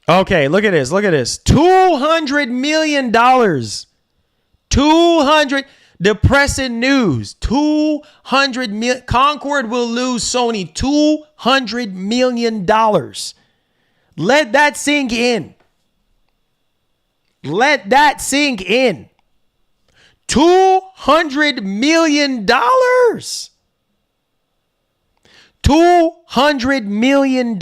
Okay, look at this. $200 million. 200. Depressing news. 200 million. Concord will lose Sony $200 million. Let that sink in. Let that sink in. $200 million. $200 million.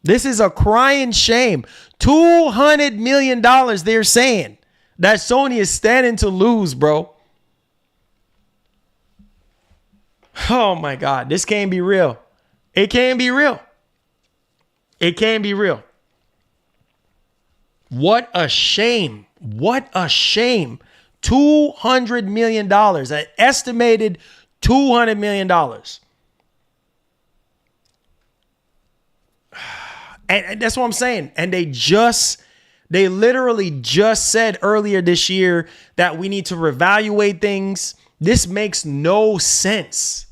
This is a crying shame. $200 million they're saying that Sony is standing to lose, bro. Oh my God. This can't be real. It can't be real. It can't be real. What a shame. What a shame. $200 million. An estimated $200 million. And that's what I'm saying. And they literally just said earlier this year that we need to reevaluate things. This makes no sense.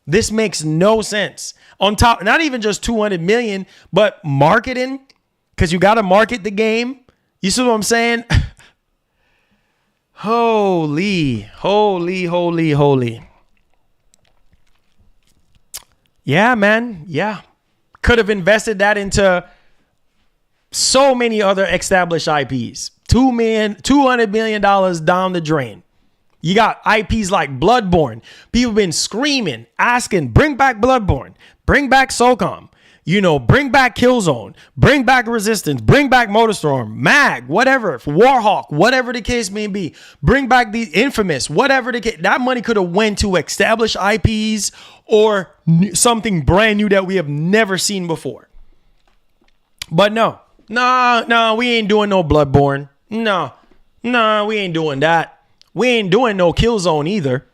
This makes no sense. On top, not even just 200 million, but marketing, because you got to market the game. You see what I'm saying? Holy, holy, holy, holy. Yeah, man. Yeah. Could have invested that into so many other established IPs. $200 million down the drain. You got IPs like Bloodborne. People been screaming, asking, bring back Bloodborne, bring back SOCOM, bring back Killzone, bring back Resistance, bring back Motorstorm, MAG, whatever, Warhawk, whatever the case may be. Bring back the Infamous, whatever the case. That money could have went to established IPs or something brand new that we have never seen before. But no, we ain't doing no Bloodborne. No, we ain't doing that. We ain't doing no Killzone either.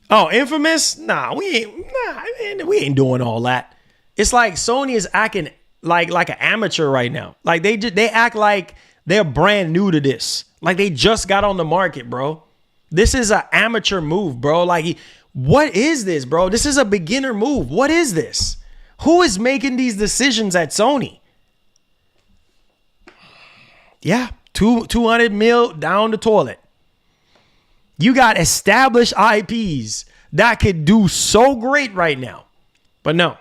Oh, Infamous? We ain't doing all that. It's like Sony is acting like an amateur right now. Like they act like they're brand new to this. Like they just got on the market, bro. This is an amateur move, bro. Like, what is this, bro? This is a beginner move. What is this? Who is making these decisions at Sony? Yeah, 200 mil down the toilet. You got established IPs that could do so great right now. But no.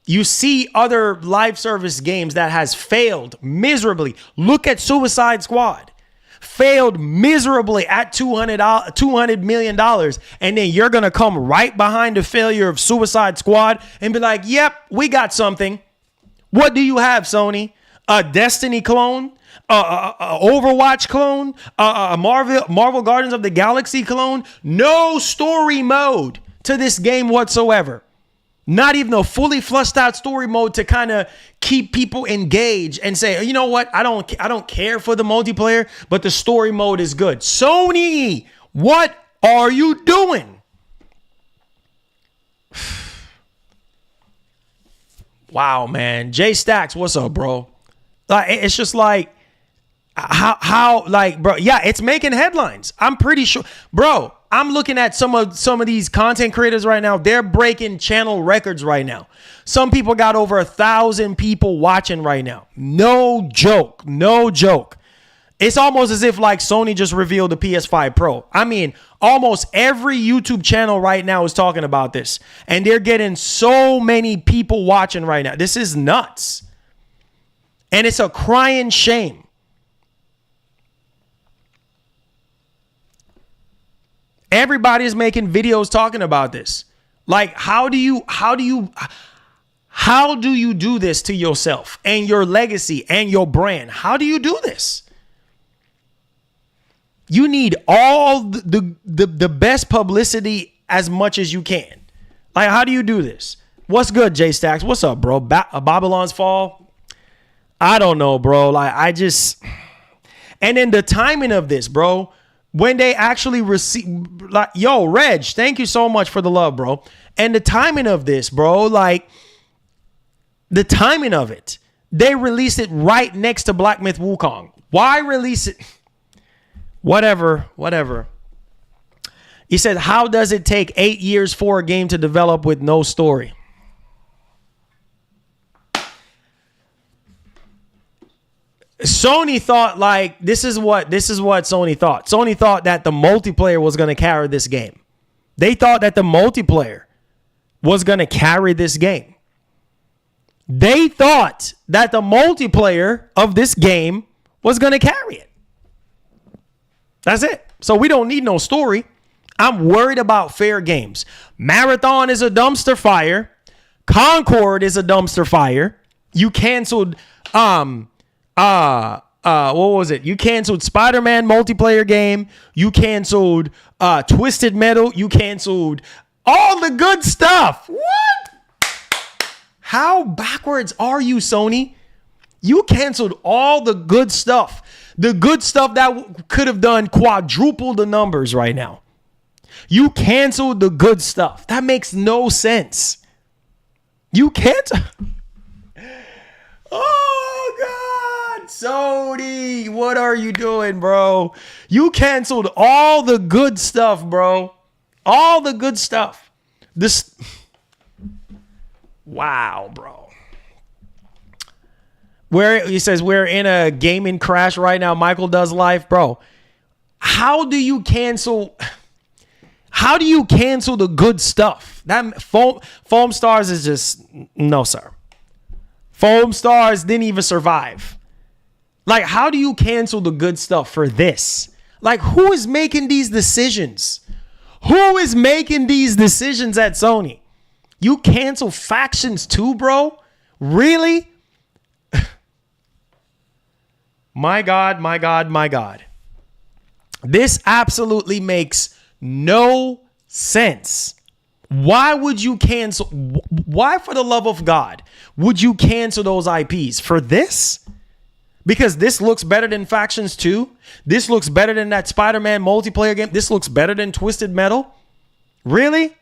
You see other live service games that has failed miserably. Look at Suicide Squad. Failed miserably at $200 million. And then you're going to come right behind the failure of Suicide Squad and be like, yep, we got something. What do you have, Sony? A Destiny clone? Overwatch clone? A Marvel Guardians of the Galaxy clone? No story mode to this game whatsoever. Not even a fully fleshed out story mode to kind of keep people engaged and say, you know what? I don't care for the multiplayer, but the story mode is good. Sony, what are you doing? Wow, man. Jay Stacks, what's up, bro? Like, it's just like, how, like, bro, yeah, it's making headlines. I'm pretty sure, bro. I'm looking at some of these content creators right now. They're breaking channel records right now. Some people got over 1,000 people watching right now. No joke. No joke. It's almost as if like Sony just revealed the PS5 Pro. I mean, almost every YouTube channel right now is talking about this. And they're getting so many people watching right now. This is nuts. And it's a crying shame. Everybody's making videos talking about this. Like, how do you do this to yourself and your legacy and your brand? How do you do this? You need all the best publicity as much as you can. Like, how do you do this? What's good, Jay Stacks? What's up, bro? Babylon's Fall? I don't know, bro. Like, and then the timing of this, bro. When they actually receive, like, yo, Reg, thank you so much for the love, bro. And the timing of this, bro, like, the timing of it, they released it right next to Black Myth Wukong. Why release it? Whatever. He said, how does it take 8 years for a game to develop with no story? Sony thought like this is what Sony thought. Sony thought that the multiplayer was going to carry this game. They thought that the multiplayer was going to carry this game. They thought that the multiplayer of this game was going to carry it. That's it. So we don't need no story. I'm worried about fair games. Marathon is a dumpster fire. Concord is a dumpster fire. You canceled what was it? You canceled Spider-Man multiplayer game. You canceled Twisted Metal. You canceled all the good stuff. What? How backwards are you, Sony? You canceled all the good stuff. The good stuff that could have done quadruple the numbers right now. You canceled the good stuff. That makes no sense. You can't. Oh, God. Sony, what are you doing, bro? You canceled all the good stuff, bro. All the good stuff. Wow, bro. He says we're in a gaming crash right now. Michael does life, bro. How do you cancel the good stuff? That Foam Stars is just no, sir. Foam Stars didn't even survive. Like, how do you cancel the good stuff for this? Like, who is making these decisions? Who is making these decisions at Sony? You cancel Factions too, bro? Really? My God, my God, my God. This absolutely makes no sense. Why would you cancel? Why, for the love of God, would you cancel those IPs? For this? Because this looks better than Factions 2. This looks better than that Spider-Man multiplayer game. This looks better than Twisted Metal. Really?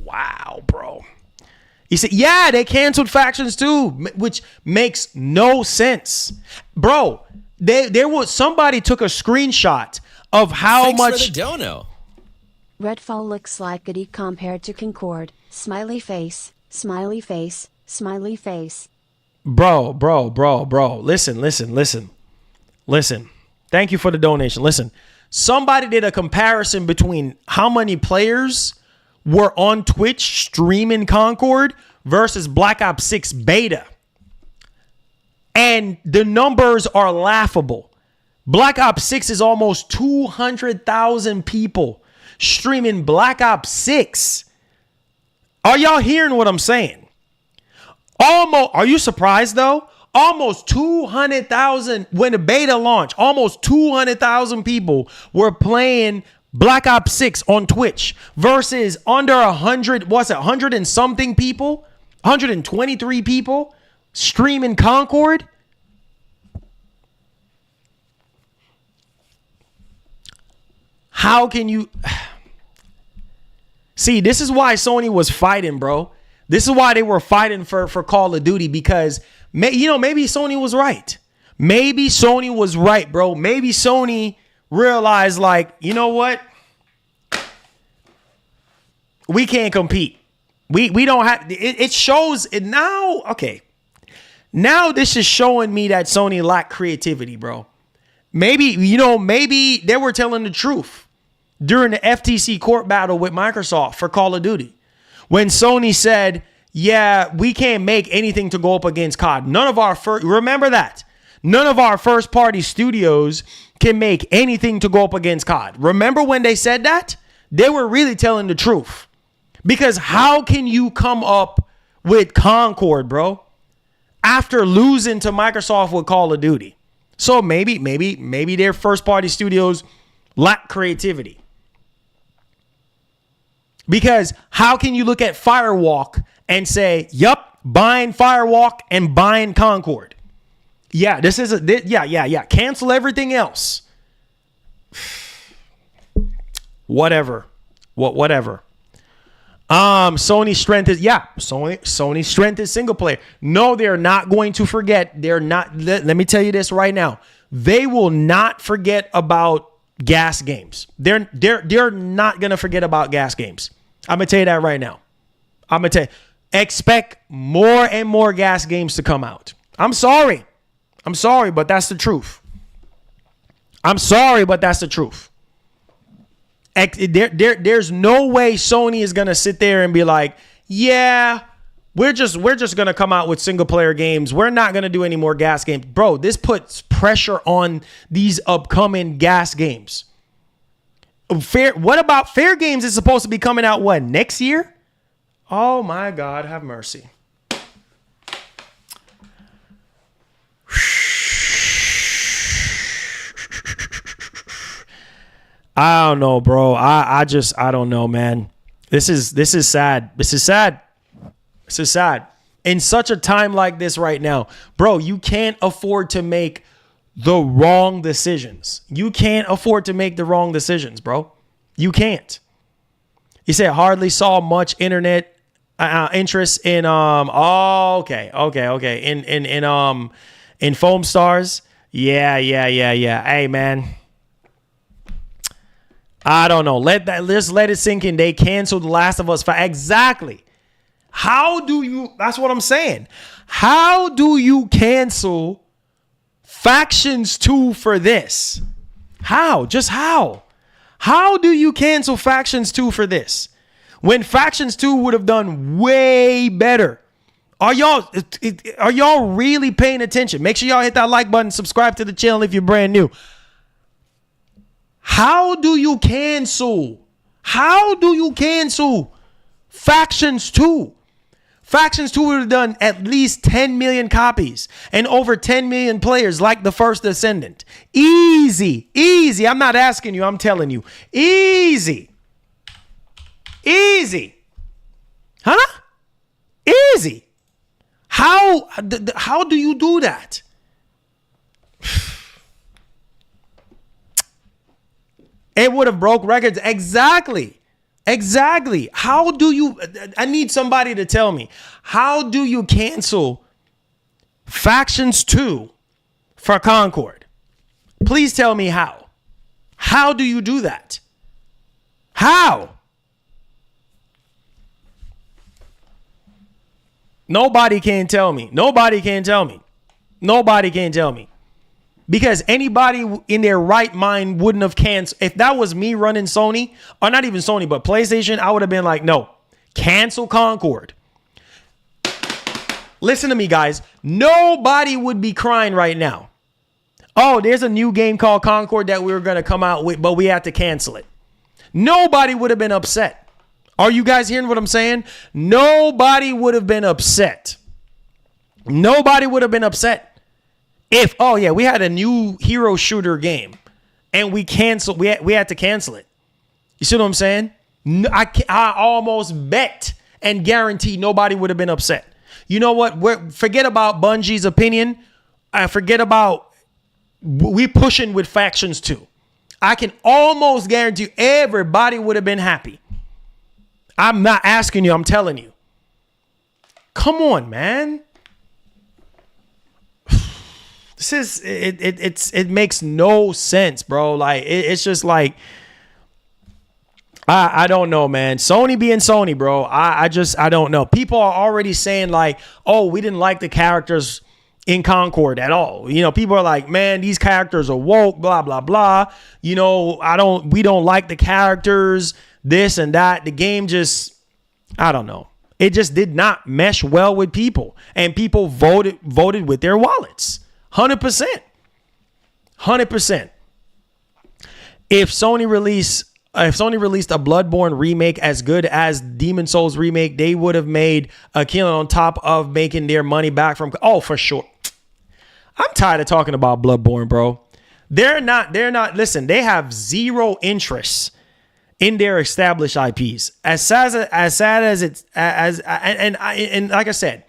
Wow, bro. He said, yeah, they canceled Factions 2, which makes no sense. Bro, somebody took a screenshot of how Thanks much. For the dono. Redfall looks like it compared to Concord. Smiley face, smiley face, smiley face. Bro. Listen. Thank you for the donation. Listen, somebody did a comparison between how many players were on Twitch streaming Concord versus Black Ops 6 beta. And the numbers are laughable. Black Ops 6 is almost 200,000 people streaming Black Ops 6. Are y'all hearing what I'm saying? Almost. Are you surprised though? Almost 200,000 when the beta launched. Almost 200,000 people were playing Black Ops 6 on Twitch versus under 100. What's it? 100 and something people. 123 people streaming Concord. How can you see? This is why Sony was fighting, bro. This is why they were fighting for Call of Duty, because maybe Sony was right. Maybe Sony was right, bro. Maybe Sony realized, like, you know what? We can't compete. We don't have it shows it now. Okay. Now this is showing me that Sony lacked creativity, bro. Maybe they were telling the truth during the FTC court battle with Microsoft for Call of Duty. When Sony said, yeah, we can't make anything to go up against COD. Remember that. None of our first party studios can make anything to go up against COD. Remember when they said that? They were really telling the truth. Because how can you come up with Concord, bro, after losing to Microsoft with Call of Duty? So maybe their first party studios lack creativity. Because how can you look at Firewalk and say, yup, buying Firewalk and buying Concord? Yeah, cancel everything else. Whatever. Sony's strength is Sony's strength is single player. No, they're not going to forget. Let me tell you this right now. They will not forget about gas games. They're not gonna forget about gas games. I'm gonna tell you that right now. expect more and more gas games to come out. I'm sorry, but that's the truth. I'm sorry, but that's the truth. There's no way Sony is gonna sit there and be like, yeah, we're just gonna come out with single player games. We're not gonna do any more gas games. Bro, this puts pressure on these upcoming gas games. What about Fair Games is supposed to be coming out next year? Oh my God, have mercy. I don't know, bro. I don't know, man. This is sad. This is sad. In such a time like this right now, bro, you can't afford to make the wrong decisions. You can't afford to make the wrong decisions, bro. You can't. He said hardly saw much internet interest in okay. In Foam Stars. Yeah. Hey, man. I don't know. Let's let it sink in. They canceled The Last of Us. Exactly. That's what I'm saying. How do you cancel Factions 2 for this? How? Just how? How do you cancel Factions 2 for this? When Factions 2 would have done way better. Are y'all really paying attention? Make sure y'all hit that like button, subscribe to the channel if you're brand new. How do you cancel? Factions 2? Factions 2 would have done at least 10 million copies and over 10 million players like the first Ascendant. Easy. I'm not asking you, I'm telling you. Easy. Huh? Easy. How do you do that? It would have broke records. Exactly. How do you, I need somebody to tell me, how do you cancel Factions 2 for Concord? Please tell me how. How do you do that? How? Nobody can tell me. Because anybody in their right mind wouldn't have canceled. If that was me running Sony, or not even Sony, but PlayStation, I would have been like, no, cancel Concord. Listen to me, guys. Nobody would be crying right now. Oh, there's a new game called Concord that we were going to come out with, but we had to cancel it. Nobody would have been upset. Are you guys hearing what I'm saying? Nobody would have been upset. If, oh yeah, we had a new hero shooter game and we canceled, we had to cancel it. You see what I'm saying? I almost bet and guarantee nobody would have been upset. You know what? Forget about Bungie's opinion. Forget about we pushing with Factions 2. I can almost guarantee everybody would have been happy. I'm not asking you, I'm telling you. Come on, man. This is it makes no sense, bro. Like it's just like I don't know, man. Sony being Sony, bro. I don't know. People are already saying like, oh, we didn't like the characters in Concord at all. You know, people are like, man, these characters are woke, blah blah blah. You know, we don't like the characters, this and that. The game just, I don't know. It just did not mesh well with people, and people voted with their wallets. 100%. If Sony released a Bloodborne remake as good as Demon Souls remake, they would have made a killing on top of making their money back from. Oh, for sure. I'm tired of talking about Bloodborne, bro. They're not. Listen, they have zero interest in their established IPs. As sad as it's and like I said,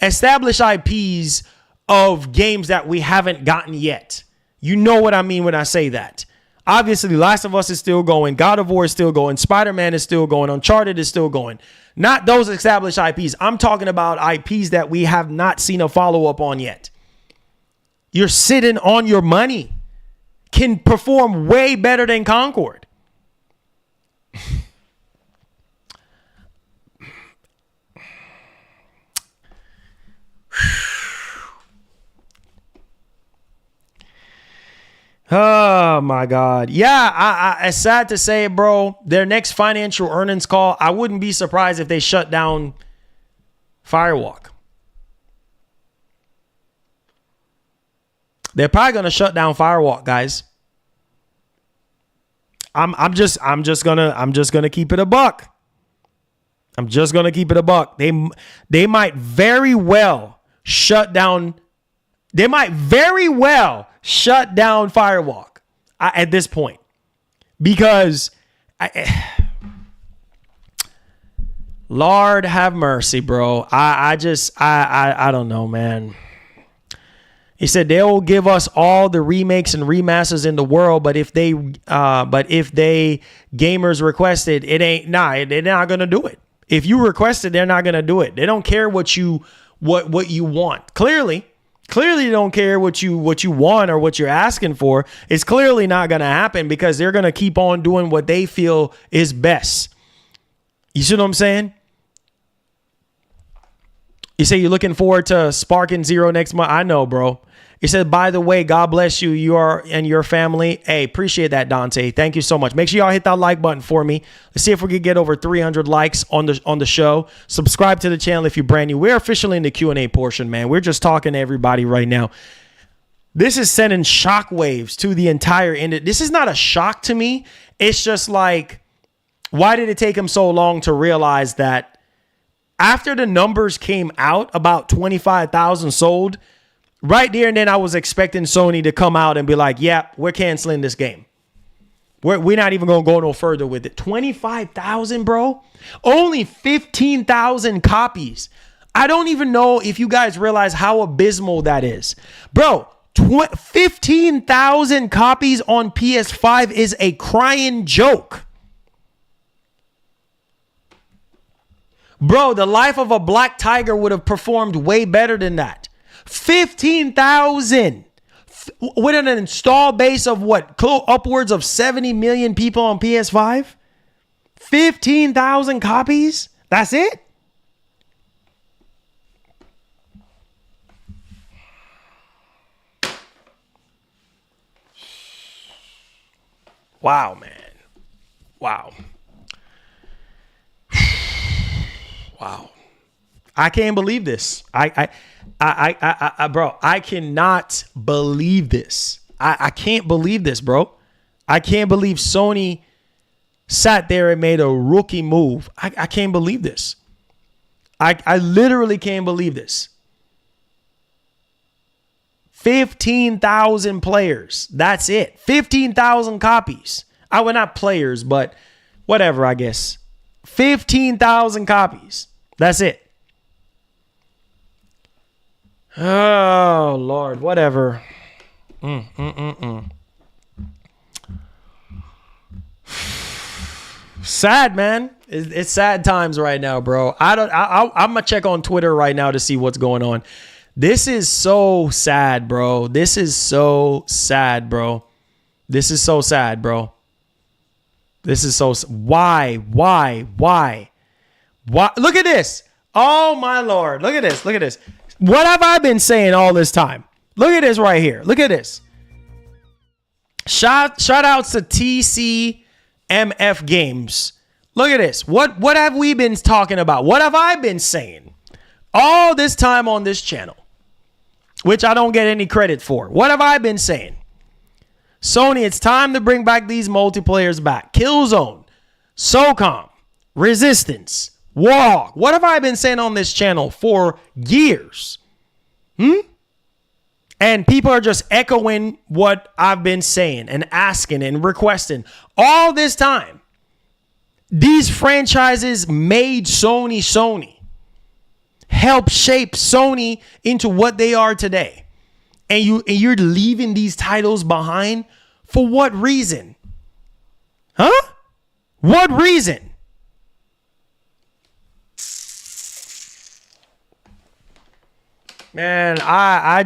established IPs of games that we haven't gotten yet. You know what I mean when I say that. Obviously, Last of Us is still going. God of War is still going. Spider-Man is still going. Uncharted is still going. Not those established IPs. I'm talking about IPs that we have not seen a follow-up on yet. You're sitting on your money. Can perform way better than Concord. Oh my God. Yeah, I it's sad to say, bro. Their next financial earnings call, I wouldn't be surprised if they shut down Firewalk. They're probably gonna shut down Firewalk, guys. I'm just gonna keep it a buck. I'm just gonna keep it a buck. They might very well shut down. They might very well shut down Firewalk at this point, because Lord have mercy, bro. I don't know, man. He said they will give us all the remakes and remasters in the world, but if they gamers requested, they're not gonna do it. If you requested, they're not gonna do it. They don't care what you want. Clearly they don't care what you want or what you're asking for. It's clearly not gonna happen, because they're gonna keep on doing what they feel is best. You see what I'm saying? You say you're looking forward to Sparking Zero next month. I know, bro. He said, by the way, God bless you, and your family. Hey, appreciate that, Dante. Thank you so much. Make sure y'all hit that like button for me. Let's see if we could get over 300 likes on the show. Subscribe to the channel if you're brand new. We're officially in the Q&A portion, man. We're just talking to everybody right now. This is sending shockwaves to the entire industry. This is not a shock to me. It's just like, why did it take him so long to realize that after the numbers came out, about 25,000 sold, right there and then I was expecting Sony to come out and be like, yeah, we're canceling this game. We're not even going to go no further with it. 25,000, bro. Only 15,000 copies. I don't even know if you guys realize how abysmal that is. Bro, 15,000 copies on PS5 is a crying joke. Bro, the Life of a Black Tiger would have performed way better than that. 15,000 with an install base of what? Upwards of 70 million people on PS5? 15,000 copies? That's it? Wow, man. Wow. Wow. I can't believe this. Bro, I cannot believe this. I can't believe this, bro. I can't believe Sony sat there and made a rookie move. I can't believe this. I literally can't believe this. 15,000 players. That's it. 15,000 copies. Well, not players, but whatever, I guess. 15,000 copies. That's it. Oh, Lord, whatever. Sad, man. It's sad times right now, bro. I'm gonna check on Twitter right now to see what's going on. This is so sad, bro. This is so sad, bro. This is so sad, bro. This is so... Why? Look at this. Oh, my Lord. Look at this. Look at this. What have I been saying all this time? Look at this right here. Look at this. Shout outs to TCMF Games. Look at this. What have we been talking about? What have I been saying all this time on this channel, which I don't get any credit for? What have I been saying? Sony, it's time to bring back these multiplayers back. Killzone, SOCOM, Resistance, Warhawk. What have I been saying on this channel for years? And people are just echoing what I've been saying and asking and requesting all this time. These franchises made Sony. Helped shape Sony into what they are today. And you're leaving these titles behind for what reason? Huh? What reason? Man, I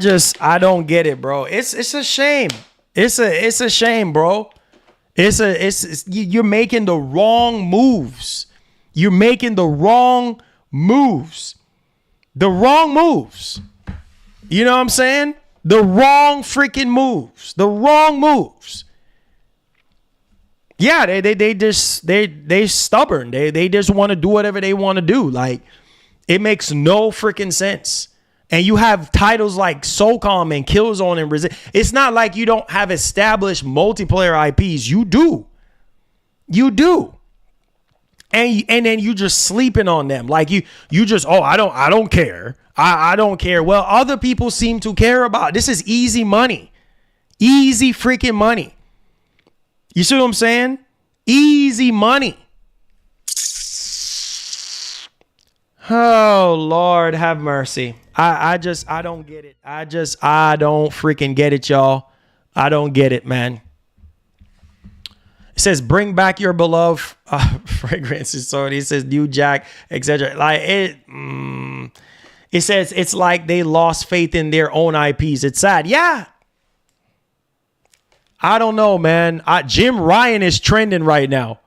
don't get it, bro. It's a shame. It's a shame, bro. You're making the wrong moves. You're making the wrong moves. The wrong moves. You know what I'm saying? The wrong freaking moves. The wrong moves. Yeah, they stubborn. They just want to do whatever they want to do. Like, it makes no freaking sense. And you have titles like SOCOM and Killzone and Resist. It's not like you don't have established multiplayer IPs. You do. You do. And then you just sleeping on them. Like you just, I don't care. I don't care. Well, other people seem to care about it. This is easy money. Easy freaking money. You see what I'm saying? Easy money. Oh, Lord, have mercy. I don't get it. I don't freaking get it, y'all. I don't get it, man. It says, bring back your beloved fragrances. So it says New Jack, etc. Like it. It says it's like they lost faith in their own IPs. It's sad. Yeah. I don't know, man. Jim Ryan is trending right now.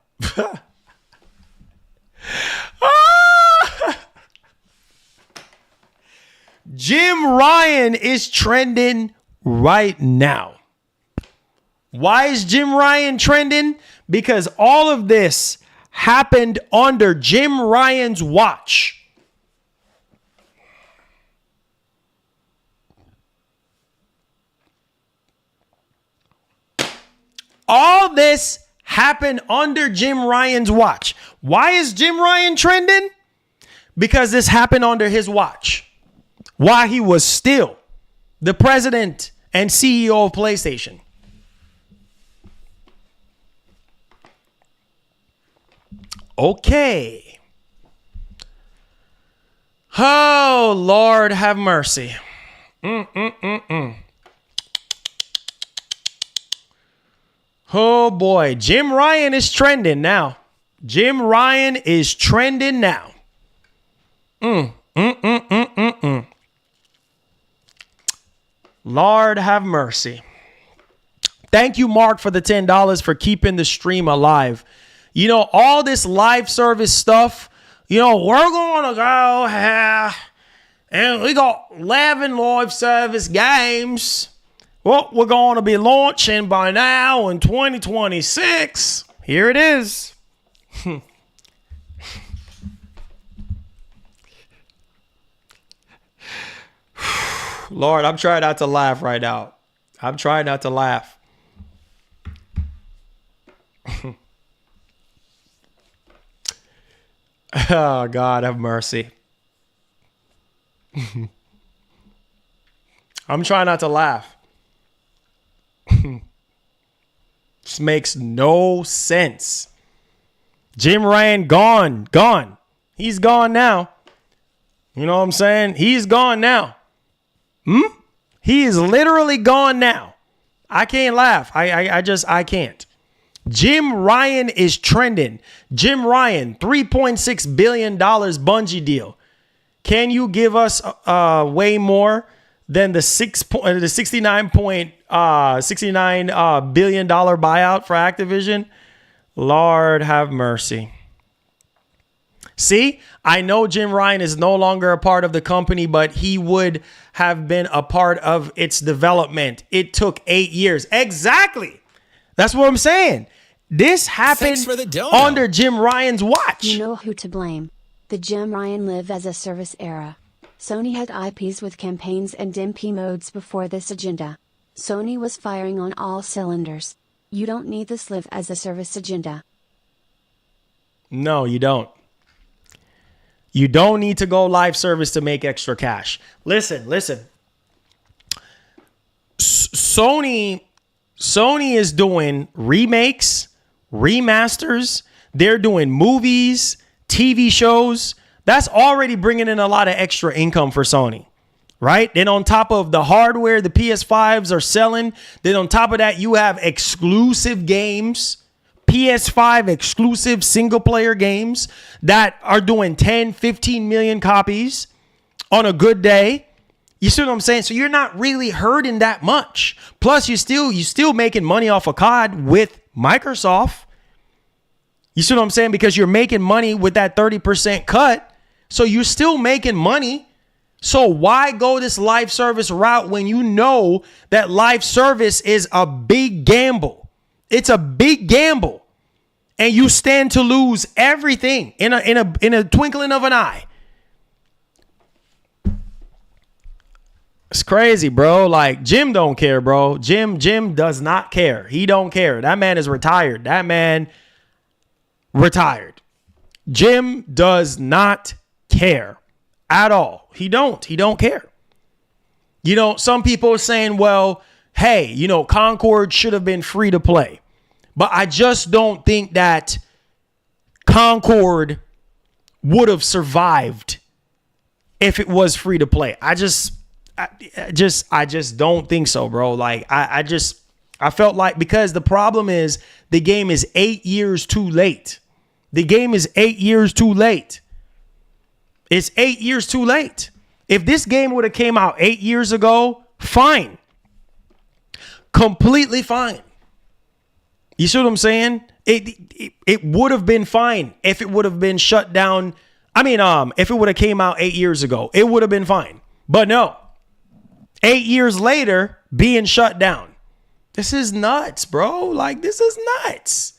Jim Ryan is trending right now. Why is Jim Ryan trending? Because all of this happened under Jim Ryan's watch. All this happened under Jim Ryan's watch. Why is Jim Ryan trending? Because this happened under his watch. While he was still the president and CEO of PlayStation. Okay. Oh, Lord, have mercy. Oh, boy. Jim Ryan is trending now. Jim Ryan is trending now. Lord have mercy. Thank you, Mark, for the $10 for keeping the stream alive. You know, all this live service stuff, you know, we're going to go here and we got 11 live service games. Well, we're going to be launching by now in 2026. Here it is. Lord, I'm trying not to laugh right now. I'm trying not to laugh. Oh, God, have mercy. I'm trying not to laugh. This makes no sense. Jim Ryan gone. He's gone now. You know what I'm saying? He's gone now. He is literally gone now. I can't laugh. I can't. Jim Ryan is trending. Jim Ryan, $3.6 billion Bungie deal. Can you give us way more than the $69 billion buyout for Activision? Lord have mercy. See, I know Jim Ryan is no longer a part of the company, but he would have been a part of its development. It took 8 years. Exactly. That's what I'm saying. This happened under Jim Ryan's watch. You know who to blame. The Jim Ryan Live as a Service era. Sony had IPs with campaigns and MP modes before this agenda. Sony was firing on all cylinders. You don't need this Live as a Service agenda. No, you don't. You don't need to go live service to make extra cash. Listen. Sony is doing remakes, remasters. They're doing movies, TV shows. That's already bringing in a lot of extra income for Sony, right? Then on top of the hardware, the PS5s are selling. Then on top of that, you have exclusive games. PS5 exclusive single player games that are doing 10, 15 million copies on a good day. You see what I'm saying? So you're not really hurting that much. Plus, you're still making money off of COD with Microsoft. You see what I'm saying? Because you're making money with that 30% cut. So you're still making money So why go this live service route when you know that live service is a big gamble? It's a big gamble. And you stand to lose everything in a twinkling of an eye. It's crazy, bro. Like, Jim don't care, bro. Jim does not care. He don't care. That man is retired. That man retired. Jim does not care at all. He don't care. You know, some people are saying, well, hey, you know, Concord should have been free to play. But I just don't think that Concord would have survived if it was free to play. I just don't think so, bro. Like, I felt like, because the problem is the game is 8 years too late. The game is 8 years too late. It's 8 years too late. If this game would have came out 8 years ago, fine. Completely fine. You see what I'm saying? It would have been fine if it would have been shut down. I mean, if it would have came out 8 years ago, it would have been fine. But no. 8 years later, being shut down. This is nuts, bro. Like, this is nuts.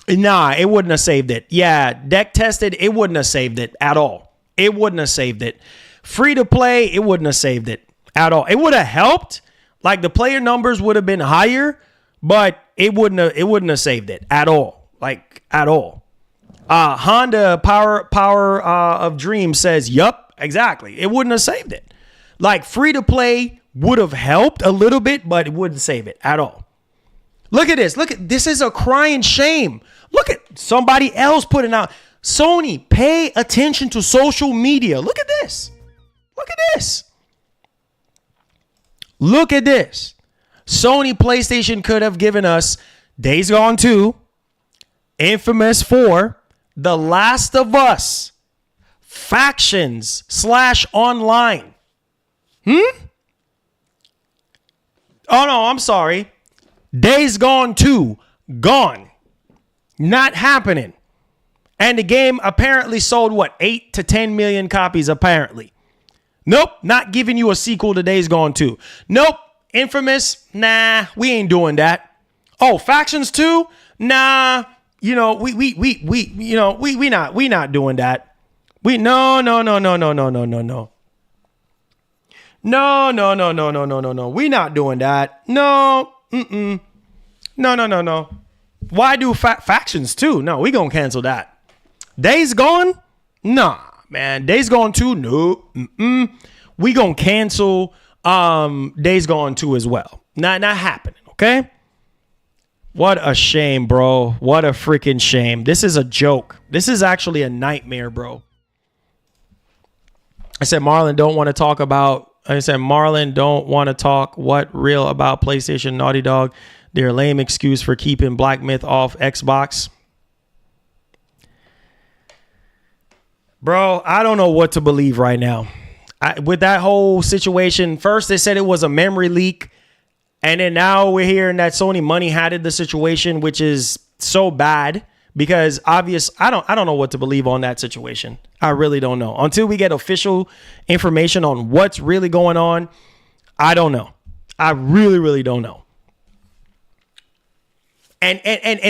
Nah, it wouldn't have saved it. Yeah, deck tested, it wouldn't have saved it at all. It wouldn't have saved it. Free to play, it wouldn't have saved it at all. It would have helped. Like, the player numbers would have been higher, but it wouldn't have saved it at all. Like, at all. Honda Power of Dreams says, yup, exactly. It wouldn't have saved it. Like, free to play would have helped a little bit, but it wouldn't save it at all. Look at this. This is a crying shame. Look at somebody else putting out. Sony, pay attention to social media. Look at this. Look at this. Look at this. Sony PlayStation could have given us Days Gone 2, Infamous 4, The Last of Us, Factions /online. Oh, no, I'm sorry. Days Gone 2, gone. Not happening. And the game apparently sold, 8 to 10 million copies, apparently. Nope, not giving you a sequel to Days Gone 2. Nope, Infamous, nah, we ain't doing that. Oh, Factions 2? Nah, you know, we not doing that. No. No. We not doing that. No. No. Why do Factions 2? No, we gonna cancel that. Days Gone? Nah, man. Days Gone 2? No. We gonna cancel Days Gone 2 as well. Not happening, okay? What a shame, bro. What a freaking shame. This is a joke. This is actually a nightmare, bro. I said Marlon don't want to talk what real about PlayStation Naughty Dog. Their lame excuse for keeping Black Myth off Xbox. Bro, I don't know what to believe right now. With that whole situation, first they said it was a memory leak. And then now we're hearing that Sony money hatted the situation, which is so bad because I don't know what to believe on that situation. I really don't know. Until we get official information on what's really going on, I don't know. I really don't know. And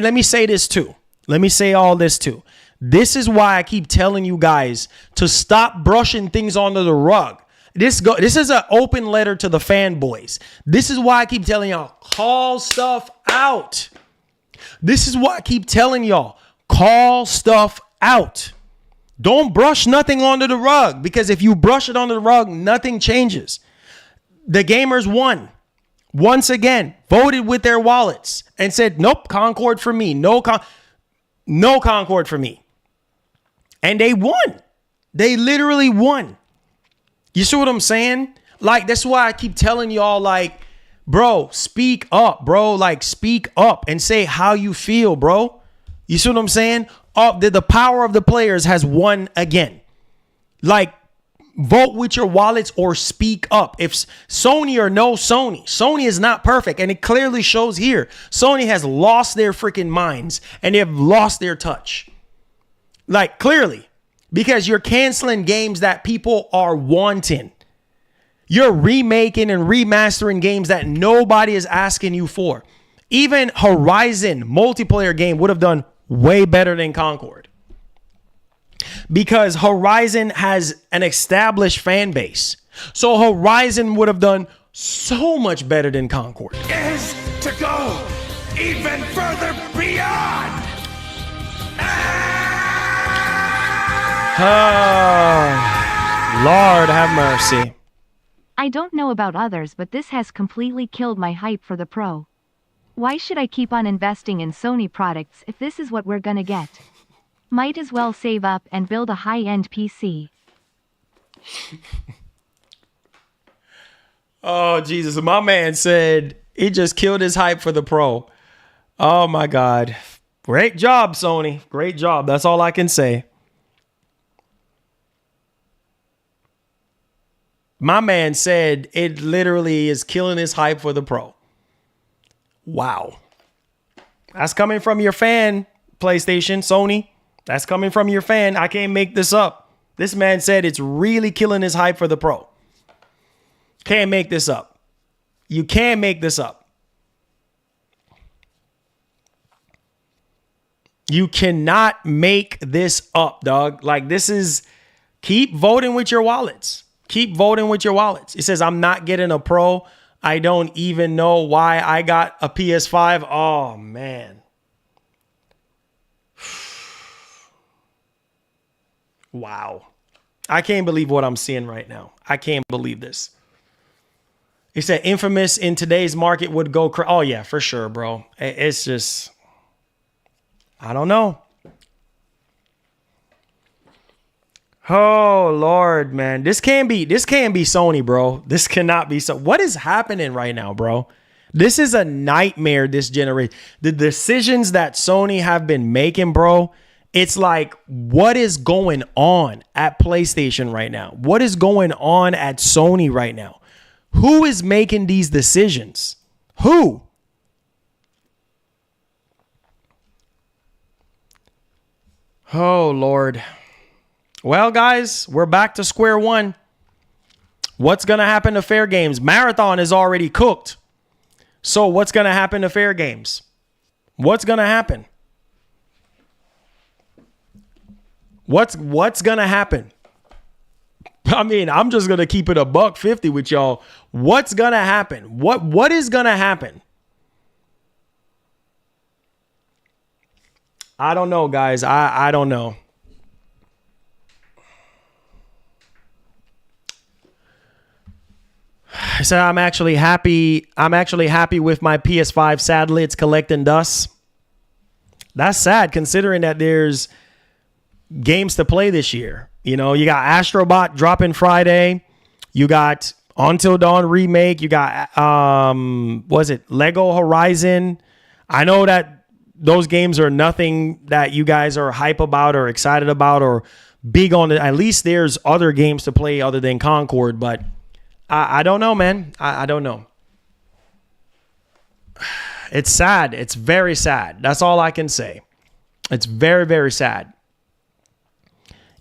let me say this too. Let me say all this too. This is why I keep telling you guys to stop brushing things under the rug. This is an open letter to the fanboys. This is why I keep telling y'all, call stuff out. This is why I keep telling y'all, call stuff out. Don't brush nothing under the rug, because if you brush it under the rug, nothing changes. The gamers won. Once again, voted with their wallets and said, nope, Concord for me. No Concord for me. And they won. They literally won. You see what I'm saying? Like, that's why I keep telling y'all, like, bro, speak up, bro. Like, speak up and say how you feel, bro. You see what I'm saying? The power of the players has won again. Like, vote with your wallets or speak up. If Sony or no Sony, Sony is not perfect. And it clearly shows here. Sony has lost their freaking minds and they have lost their touch. Like clearly, because you're canceling games that people are wanting. You're remaking and remastering games that nobody is asking you for. Even Horizon multiplayer game would have done way better than Concord. Because Horizon has an established fan base. So Horizon would have done so much better than Concord. Is to go even further beyond. Oh, Lord have mercy. I don't know about others, but this has completely killed my hype for the Pro. Why should I keep on investing in Sony products if this is what we're gonna get? Might as well save up and build a high-end PC. Oh, Jesus. My man said he just killed his hype for the Pro. Oh, my God. Great job, Sony. Great job. That's all I can say. My man said it literally is killing his hype for the Pro. Wow. That's coming from your fan, PlayStation, Sony. That's coming from your fan. I can't make this up. This man said it's really killing his hype for the Pro. Can't make this up. You can't make this up. You cannot make this up, dog. Like this is, keep voting with your wallets. Keep voting with your wallets. It says, I'm not getting a Pro. I don't even know why I got a PS5. Oh, man. Wow. I can't believe what I'm seeing right now. I can't believe this. It said Infamous in today's market would go oh, yeah, for sure, bro. It's just, I don't know. Oh, Lord, man. This can't be Sony, bro. This cannot be so. What is happening right now, bro? This is a nightmare, this generation. The decisions that Sony have been making, bro, it's like, what is going on at PlayStation right now? What is going on at Sony right now? Who is making these decisions? Who? Oh, Lord. Well, guys, we're back to square one. What's going to happen to Fair Games? Marathon is already cooked. So what's going to happen to Fair Games? What's going to happen? What's going to happen? I mean, I'm just going to keep it $150 with y'all. What's going to happen? What is going to happen? I don't know, guys. I don't know. I said I'm actually happy with my PS5. Sadly, it's collecting dust. That's sad considering that there's games to play this year. You know, you got Astrobot dropping Friday. You got Until Dawn remake. You got Lego Horizon. I know that those games are nothing that you guys are hype about or excited about or big on it. At least there's other games to play other than Concord, but I don't know, man. I don't know. It's sad. It's very sad. That's all I can say. It's very, very sad.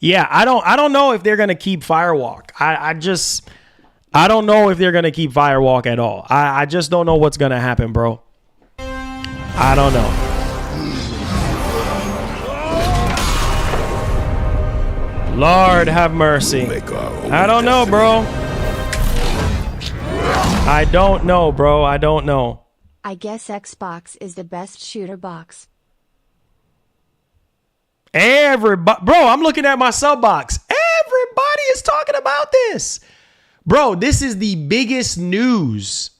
Yeah, I don't know if they're gonna keep Firewalk. I don't know if they're gonna keep Firewalk at all. I just don't know what's gonna happen, bro. I don't know. Lord have mercy. I don't know, bro. I don't know, bro. I don't know. I guess Xbox is the best shooter box. Everybody, bro, I'm looking at my sub box. Everybody is talking about this. Bro, this is the biggest news.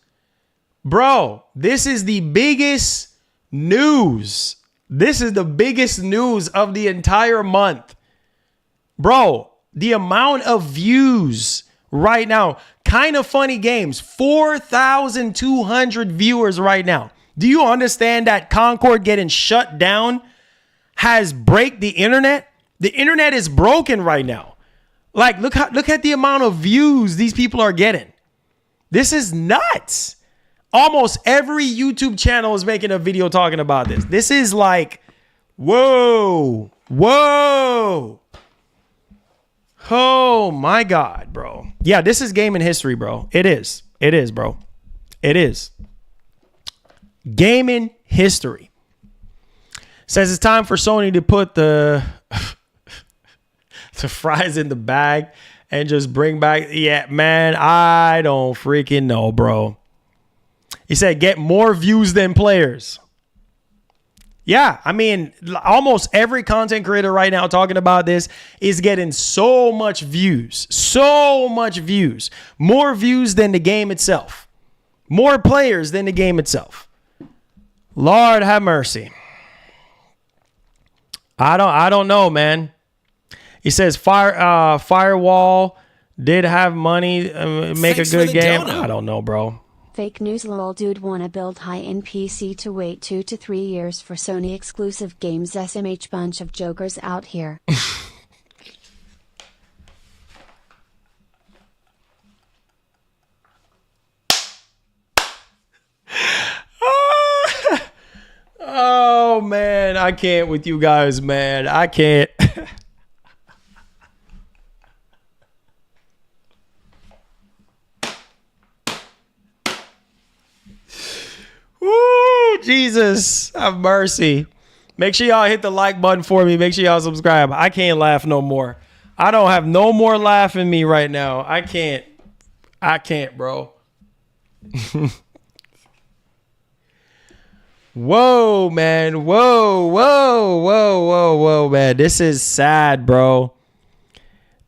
Bro, this is the biggest news. This is the biggest news of the entire month. Bro, the amount of views right now. Kind of Funny Games, 4,200 viewers right now. Do you understand that Concord getting shut down has break the internet? The internet is broken right now. Like, look at the amount of views these people are getting. This is nuts. Almost every YouTube channel is making a video talking about this. This is like, whoa. Oh my God, bro. Yeah, this is gaming history, bro. It is, bro. It is. Gaming history. Says it's time for Sony to put the fries in the bag and just bring back. Yeah, man, I don't freaking know, bro. He said get more views than players. Yeah, I mean, almost every content creator right now talking about this is getting so much views. So much views. More views than the game itself. More players than the game itself. Lord have mercy. I don't know, man. He says Firewall did have money, make Thanks a good for the game. dono. I don't know, bro. Fake news lol dude wanna build high-end PC to wait 2 to 3 years for Sony exclusive games SMH bunch of jokers out here. Oh man, I can't with you guys, man. I can't. Woo, Jesus, have mercy. Make sure y'all hit the like button for me. Make sure y'all subscribe. I can't laugh no more. I don't have no more laugh in me right now. I can't, bro. Whoa, man. Whoa, man. This is sad, bro.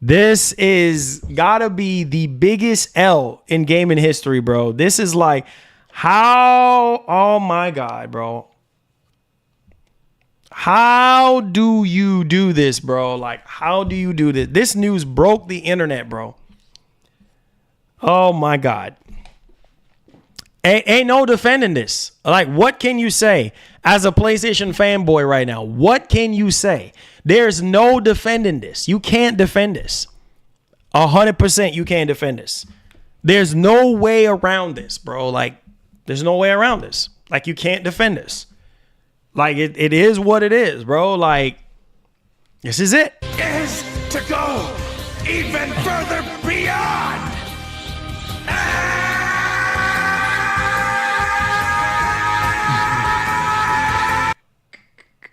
This is gotta be the biggest L in gaming history, bro. This is like, how, oh my God, bro. How do you do this, bro? Like, how do you do this? This news broke the internet, bro. Oh my God. Ain't no defending this. Like, what can you say as a PlayStation fanboy right now? What can you say? There's no defending this. You can't defend this. 100% you can't defend this. There's no way around this, bro. Like, there's no way around this. Like, you can't defend this. Like, it is what it is, bro. Like, this is it. Is to go even further beyond.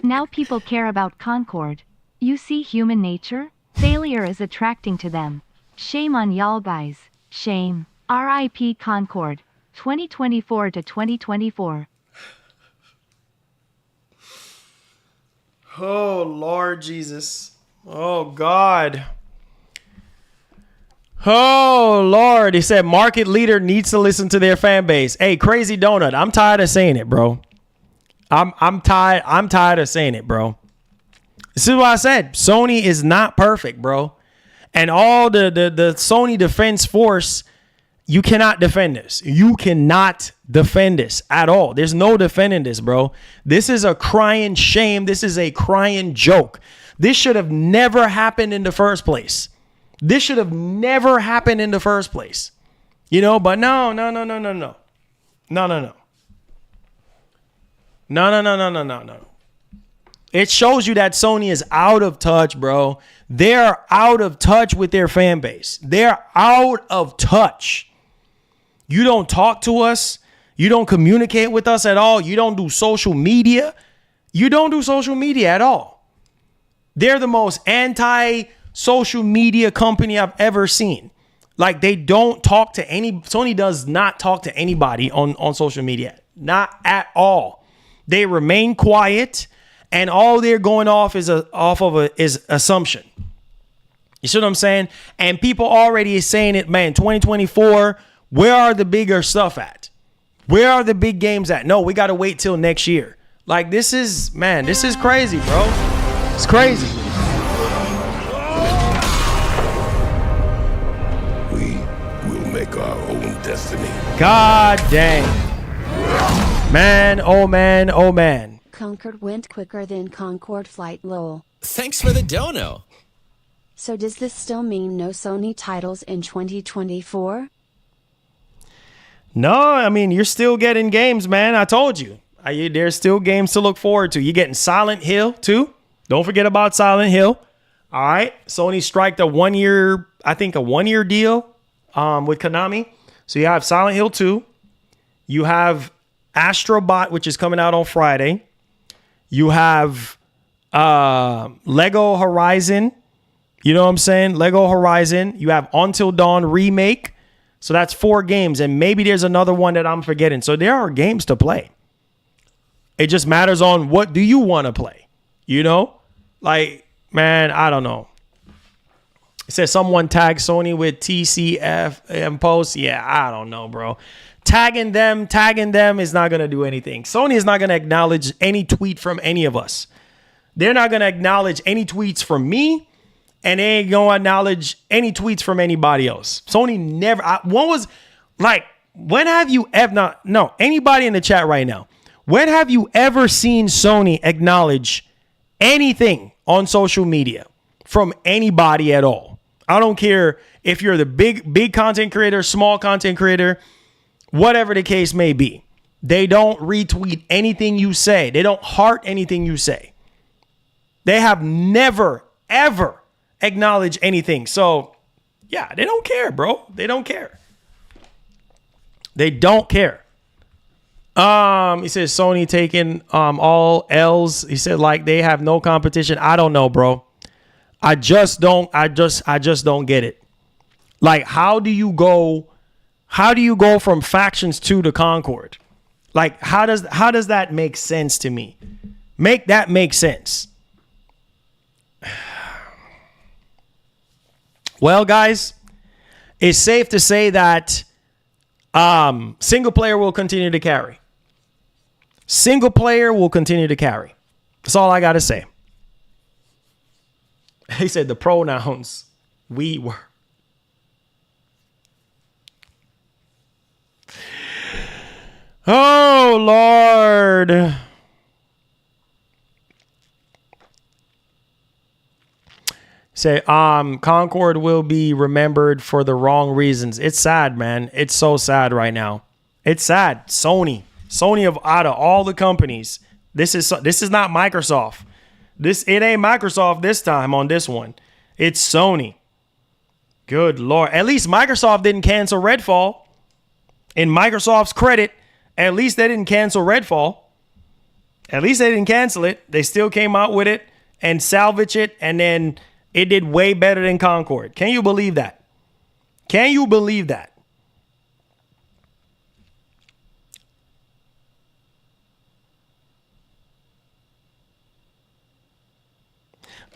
Now people care about Concord. You see human nature? Failure is attracting to them. Shame on y'all guys. Shame. R.I.P. Concord. 2024 to 2024. Oh, Lord Jesus. Oh, God. Oh, Lord. He said market leader needs to listen to their fan base. Hey, Crazy Donut, I'm tired of saying it, bro. I'm tired of saying it, bro. This is what I said. Sony is not perfect, bro. And all the Sony Defense Force, you cannot defend this. You cannot defend this at all. There's no defending this, bro. This is a crying shame. This is a crying joke. This should have never happened in the first place. This should have never happened in the first place. You know, but no. It shows you that Sony is out of touch, bro. They're out of touch with their fan base. They're out of touch. You don't talk to us. You don't communicate with us at all. You don't do social media. You don't do social media at all. They're the most anti-social media company I've ever seen. Like, they don't talk to Sony does not talk to anybody on social media. Not at all. They remain quiet, and all they're going off is assumption. You see what I'm saying? And people already is saying it, man, 2024, where are the bigger stuff at? Where are the big games at? No, we got to wait till next year. Like, this is crazy, bro. It's crazy. We will make our own destiny. God dang. Man, oh man, oh man. Concord went quicker than Concord flight lol. Thanks for the dono. So does this still mean no Sony titles in 2024? No, I mean, you're still getting games, man. I told you. There's still games to look forward to. You're getting Silent Hill, too. Don't forget about Silent Hill. All right. Sony striked a 1 year, I think a 1 year deal with Konami. So you have Silent Hill 2. You have Astro Bot, which is coming out on Friday. You have Lego Horizon. You know what I'm saying? Lego Horizon. You have Until Dawn Remake. So that's 4 games. And maybe there's another one that I'm forgetting. So there are games to play. It just matters on what do you want to play. You know? Like, man, I don't know. It says someone tagged Sony with TCF and post. Yeah, I don't know, bro. Tagging them is not going to do anything. Sony is not going to acknowledge any tweet from any of us. They're not going to acknowledge any tweets from me. And they ain't going to acknowledge any tweets from anybody else. Sony never. When have you ever, no, anybody in the chat right now, when have you ever seen Sony acknowledge anything on social media from anybody at all? I don't care if you're the big content creator, small content creator, whatever the case may be. They don't retweet anything you say. They don't heart anything you say. They have never, ever acknowledged anything. So, yeah, they don't care, bro. They don't care. They don't care. He says Sony taking all L's. He said like they have no competition. I don't know, bro. I just don't get it. Like, how do you go from Factions 2 to Concord? Like, how does that make sense to me? Make that make sense. Well, guys, it's safe to say that single player will continue to carry. Single player will continue to carry. That's all I got to say. He said the pronouns we were. Oh, Lord. Say, Concord will be remembered for the wrong reasons. It's sad, man. It's so sad right now. It's sad. Sony out of all the companies, this is not Microsoft. It ain't Microsoft this time on this one. It's Sony. Good Lord. At least Microsoft didn't cancel Redfall. In Microsoft's credit, at least they didn't cancel Redfall. At least they didn't cancel it. They still came out with it and salvage it, and then it did way better than Concord. Can you believe that? Can you believe that?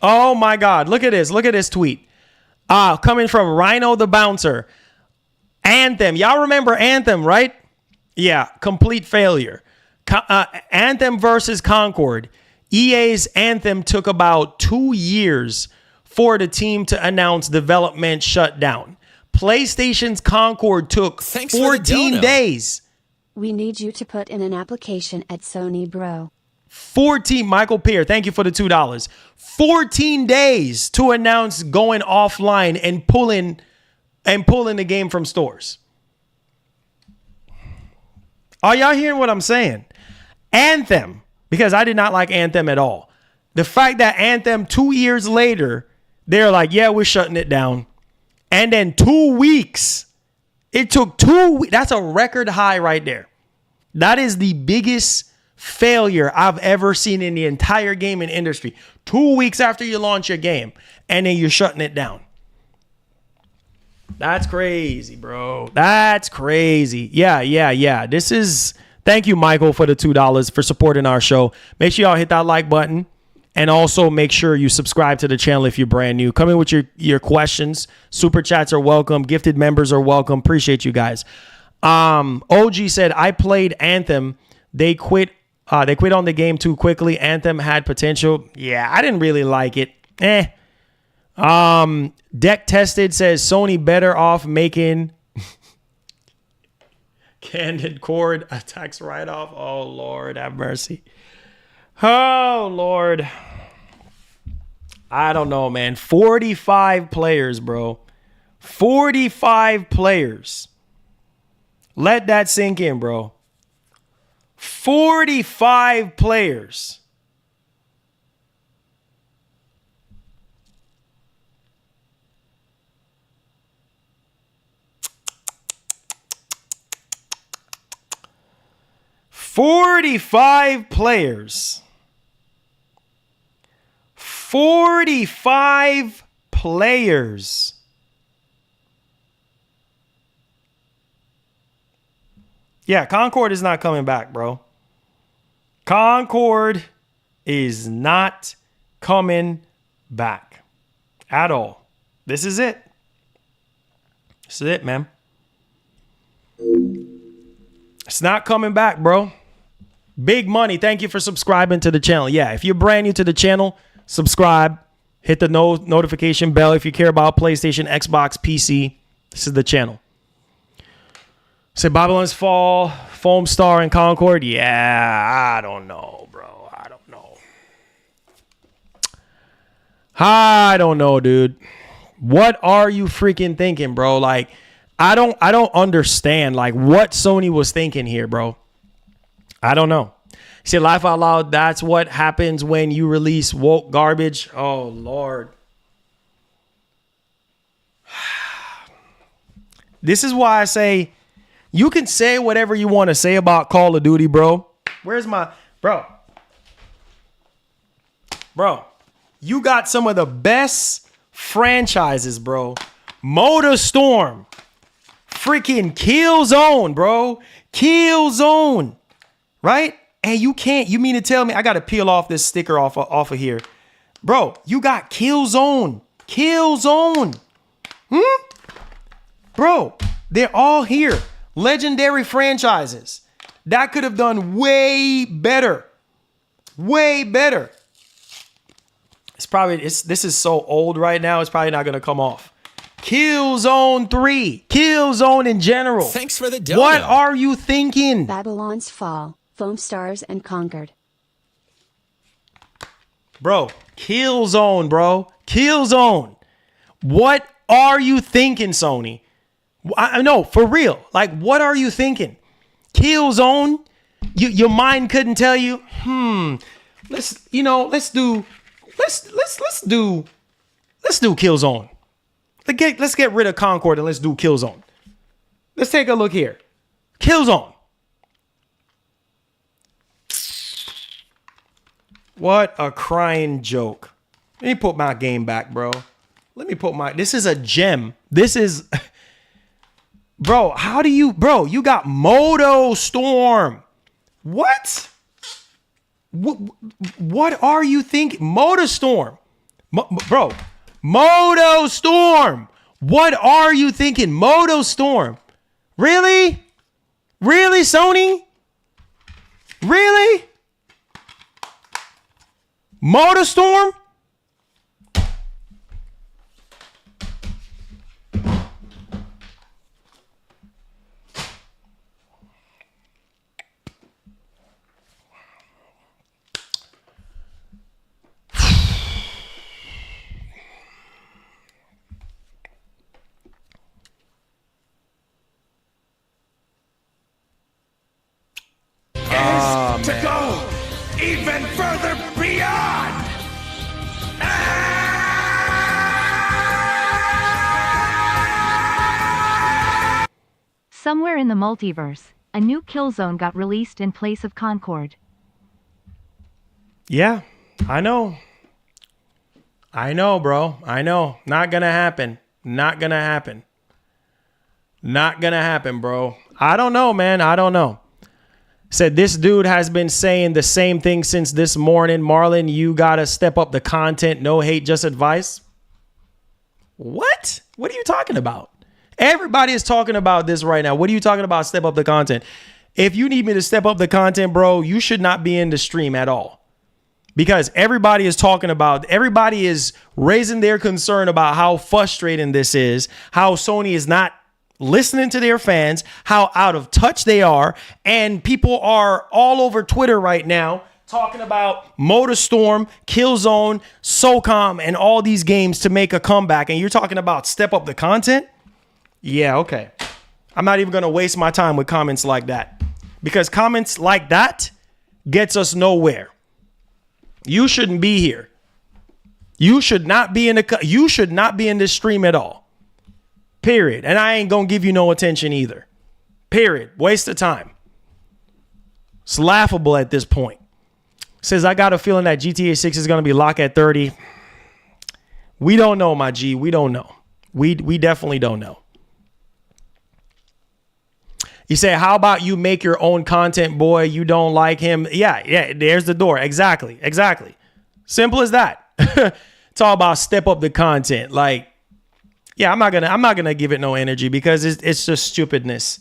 Oh my God. Look at this. Look at this tweet. Coming from Rhino the Bouncer. Anthem. Y'all remember Anthem, right? Yeah. Complete failure. Anthem versus Concord. EA's Anthem took about 2 years for the team to announce development shutdown. PlayStation's Concord took 14 days. We need you to put in an application at Sony, bro. 14, Michael Peer, thank you for the $2. 14 days to announce going offline and pulling the game from stores. Are y'all hearing what I'm saying? Anthem, because I did not like Anthem at all. The fact that Anthem 2 years later, they're like, yeah, we're shutting it down. And then 2 weeks, it took 2 weeks. That's a record high right there. That is the biggest failure I've ever seen in the entire gaming industry. 2 weeks after you launch your game, and then you're shutting it down. That's crazy, bro. That's crazy. Yeah. Thank you, Michael, for the $2 for supporting our show. Make sure y'all hit that like button. And also make sure you subscribe to the channel if you're brand new. Come in with your questions. Super chats are welcome. Gifted members are welcome. Appreciate you guys. OG said, I played Anthem. They quit on the game too quickly. Anthem had potential. Yeah, I didn't really like it. Deck Tested says Sony better off making Candid Cord a tax write-off. Oh, Lord, have mercy. Oh, Lord. I don't know, man. 45 players, bro. 45 players. Let that sink in, bro. 45 players. $45 players. 45 players. Yeah, Concord is not coming back, bro. Concord is not coming back at all. This is it. This is it, man. It's not coming back, bro. Big money. Thank you for subscribing to the channel. Yeah, if you're brand new to the channel, subscribe. Hit the notification bell if you care about PlayStation, Xbox, PC. This is the channel. Say Babylon's Fall, Foam Star, and Concord. Yeah, I don't know, bro. I don't know. I don't know, dude. What are you freaking thinking, bro? Like, I don't understand like what Sony was thinking here, bro. I don't know. He said, laugh out loud. That's what happens when you release woke garbage. Oh, Lord. This is why I say you can say whatever you want to say about Call of Duty, bro. Where's my... Bro, you got some of the best franchises, bro. MotorStorm. Freaking Killzone, bro. Killzone. Right? And you mean to tell me I got to peel off this sticker off of here. Bro, you got Killzone. Killzone. Bro, they're all here. Legendary franchises. That could have done way better. Way better. This is so old right now, it's probably not going to come off. Killzone 3. Killzone in general. Thanks for the dono. What are you thinking? Babylon's Fall, Foam Stars, and Concord. Bro, Killzone, bro. Killzone. What are you thinking, Sony? I know, for real. Like, what are you thinking? Killzone? Your mind couldn't tell you? Let's do Killzone. Let's get rid of Concord and let's do Killzone. Let's take a look here. Killzone. What a crying joke. Let me put my game back, bro. This is a gem. This is, bro, you got MotorStorm. What? What are you thinking? MotorStorm. Bro, MotorStorm. What are you thinking? MotorStorm. Really? Really, Sony? Really? MotorStorm? To go even further beyond. Somewhere in the multiverse, a new Killzone got released in place of Concord. Yeah, I know. I know, bro. I know. Not gonna happen. Not gonna happen. Not gonna happen, bro. I don't know, man. I don't know. Said this dude has been saying the same thing since this morning. Marlon, you gotta step up the content. No hate, just advice. What? What are you talking about? Everybody is talking about this right now. What are you talking about? Step up the content. If you need me to step up the content, bro, you should not be in the stream at all. Because everybody is raising their concern about how frustrating this is, how Sony is not listening to their fans, how out of touch they are. And people are all over Twitter right now talking about MotorStorm, Killzone, SOCOM, and all these games to make a comeback. And you're talking about step up the content? Yeah, okay. I'm not even going to waste my time with comments like that. Because comments like that gets us nowhere. You shouldn't be here. You should not be in this stream at all. Period. And I ain't going to give you no attention either. Period. Waste of time. It's laughable at this point. Says, I got a feeling that GTA 6 is going to be locked at 30. We don't know, my G. We don't know. We definitely don't know. He said, how about you make your own content, boy? You don't like him. Yeah, there's the door. Exactly. Simple as that. It's all about step up the content. Like, yeah, I'm not gonna give it no energy because it's just stupidness.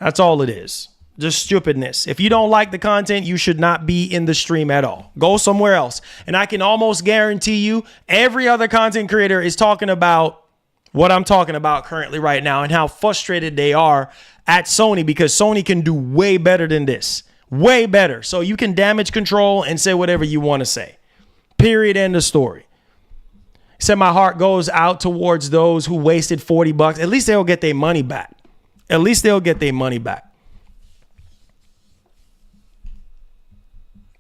That's all it is. Just stupidness. If you don't like the content, you should not be in the stream at all. Go somewhere else. And I can almost guarantee you every other content creator is talking about what I'm talking about currently right now and how frustrated they are at Sony because Sony can do way better than this. Way better. So you can damage control and say whatever you want to say. Period. End of story. He said, my heart goes out towards those who wasted $40. At least they'll get their money back. At least they'll get their money back.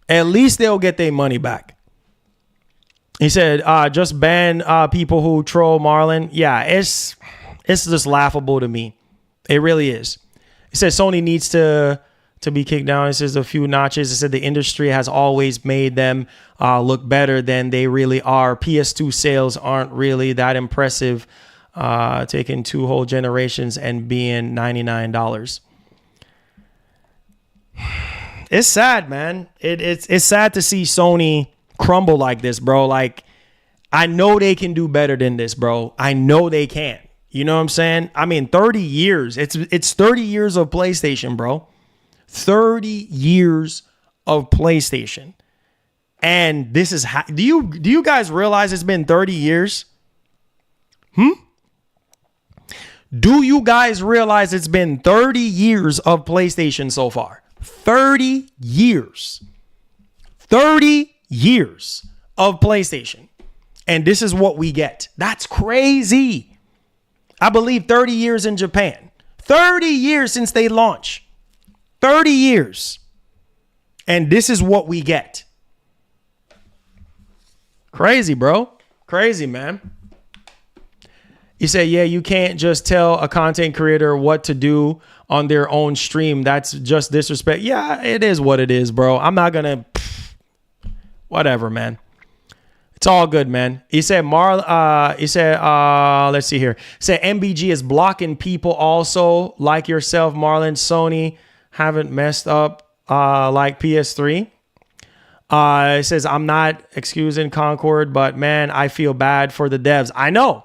At least they'll get their money back. He said, just ban people who troll Marlon. Yeah, it's just laughable to me. It really is. He said Sony needs to be kicked down. It says a few notches. It said the industry has always made them look better than they really are. PS2 sales aren't really that impressive. Taking 2 whole generations and being $99. It's sad, man. It's sad to see Sony crumble like this, bro. Like, I know they can do better than this, bro. I know they can. You know what I'm saying? I mean, 30 years. It's 30 years of PlayStation, bro. 30 years of PlayStation. And this is how do you guys realize it's been 30 years? Do you guys realize it's been 30 years of PlayStation so far? 30 years. 30 years of PlayStation. And this is what we get. That's crazy. I believe 30 years in Japan. 30 years since they launched. 30 years. And this is what we get. Crazy, bro. Crazy, man. He said, yeah, you can't just tell a content creator what to do on their own stream. That's just disrespect. Yeah, it is what it is, bro. I'm not going to... Whatever, man. It's all good, man. He said, let's see here. He said, MBG is blocking people also like yourself, Marlon. Sony haven't messed up like PS3. It says, I'm not excusing Concord, but man, I feel bad for the devs. I know.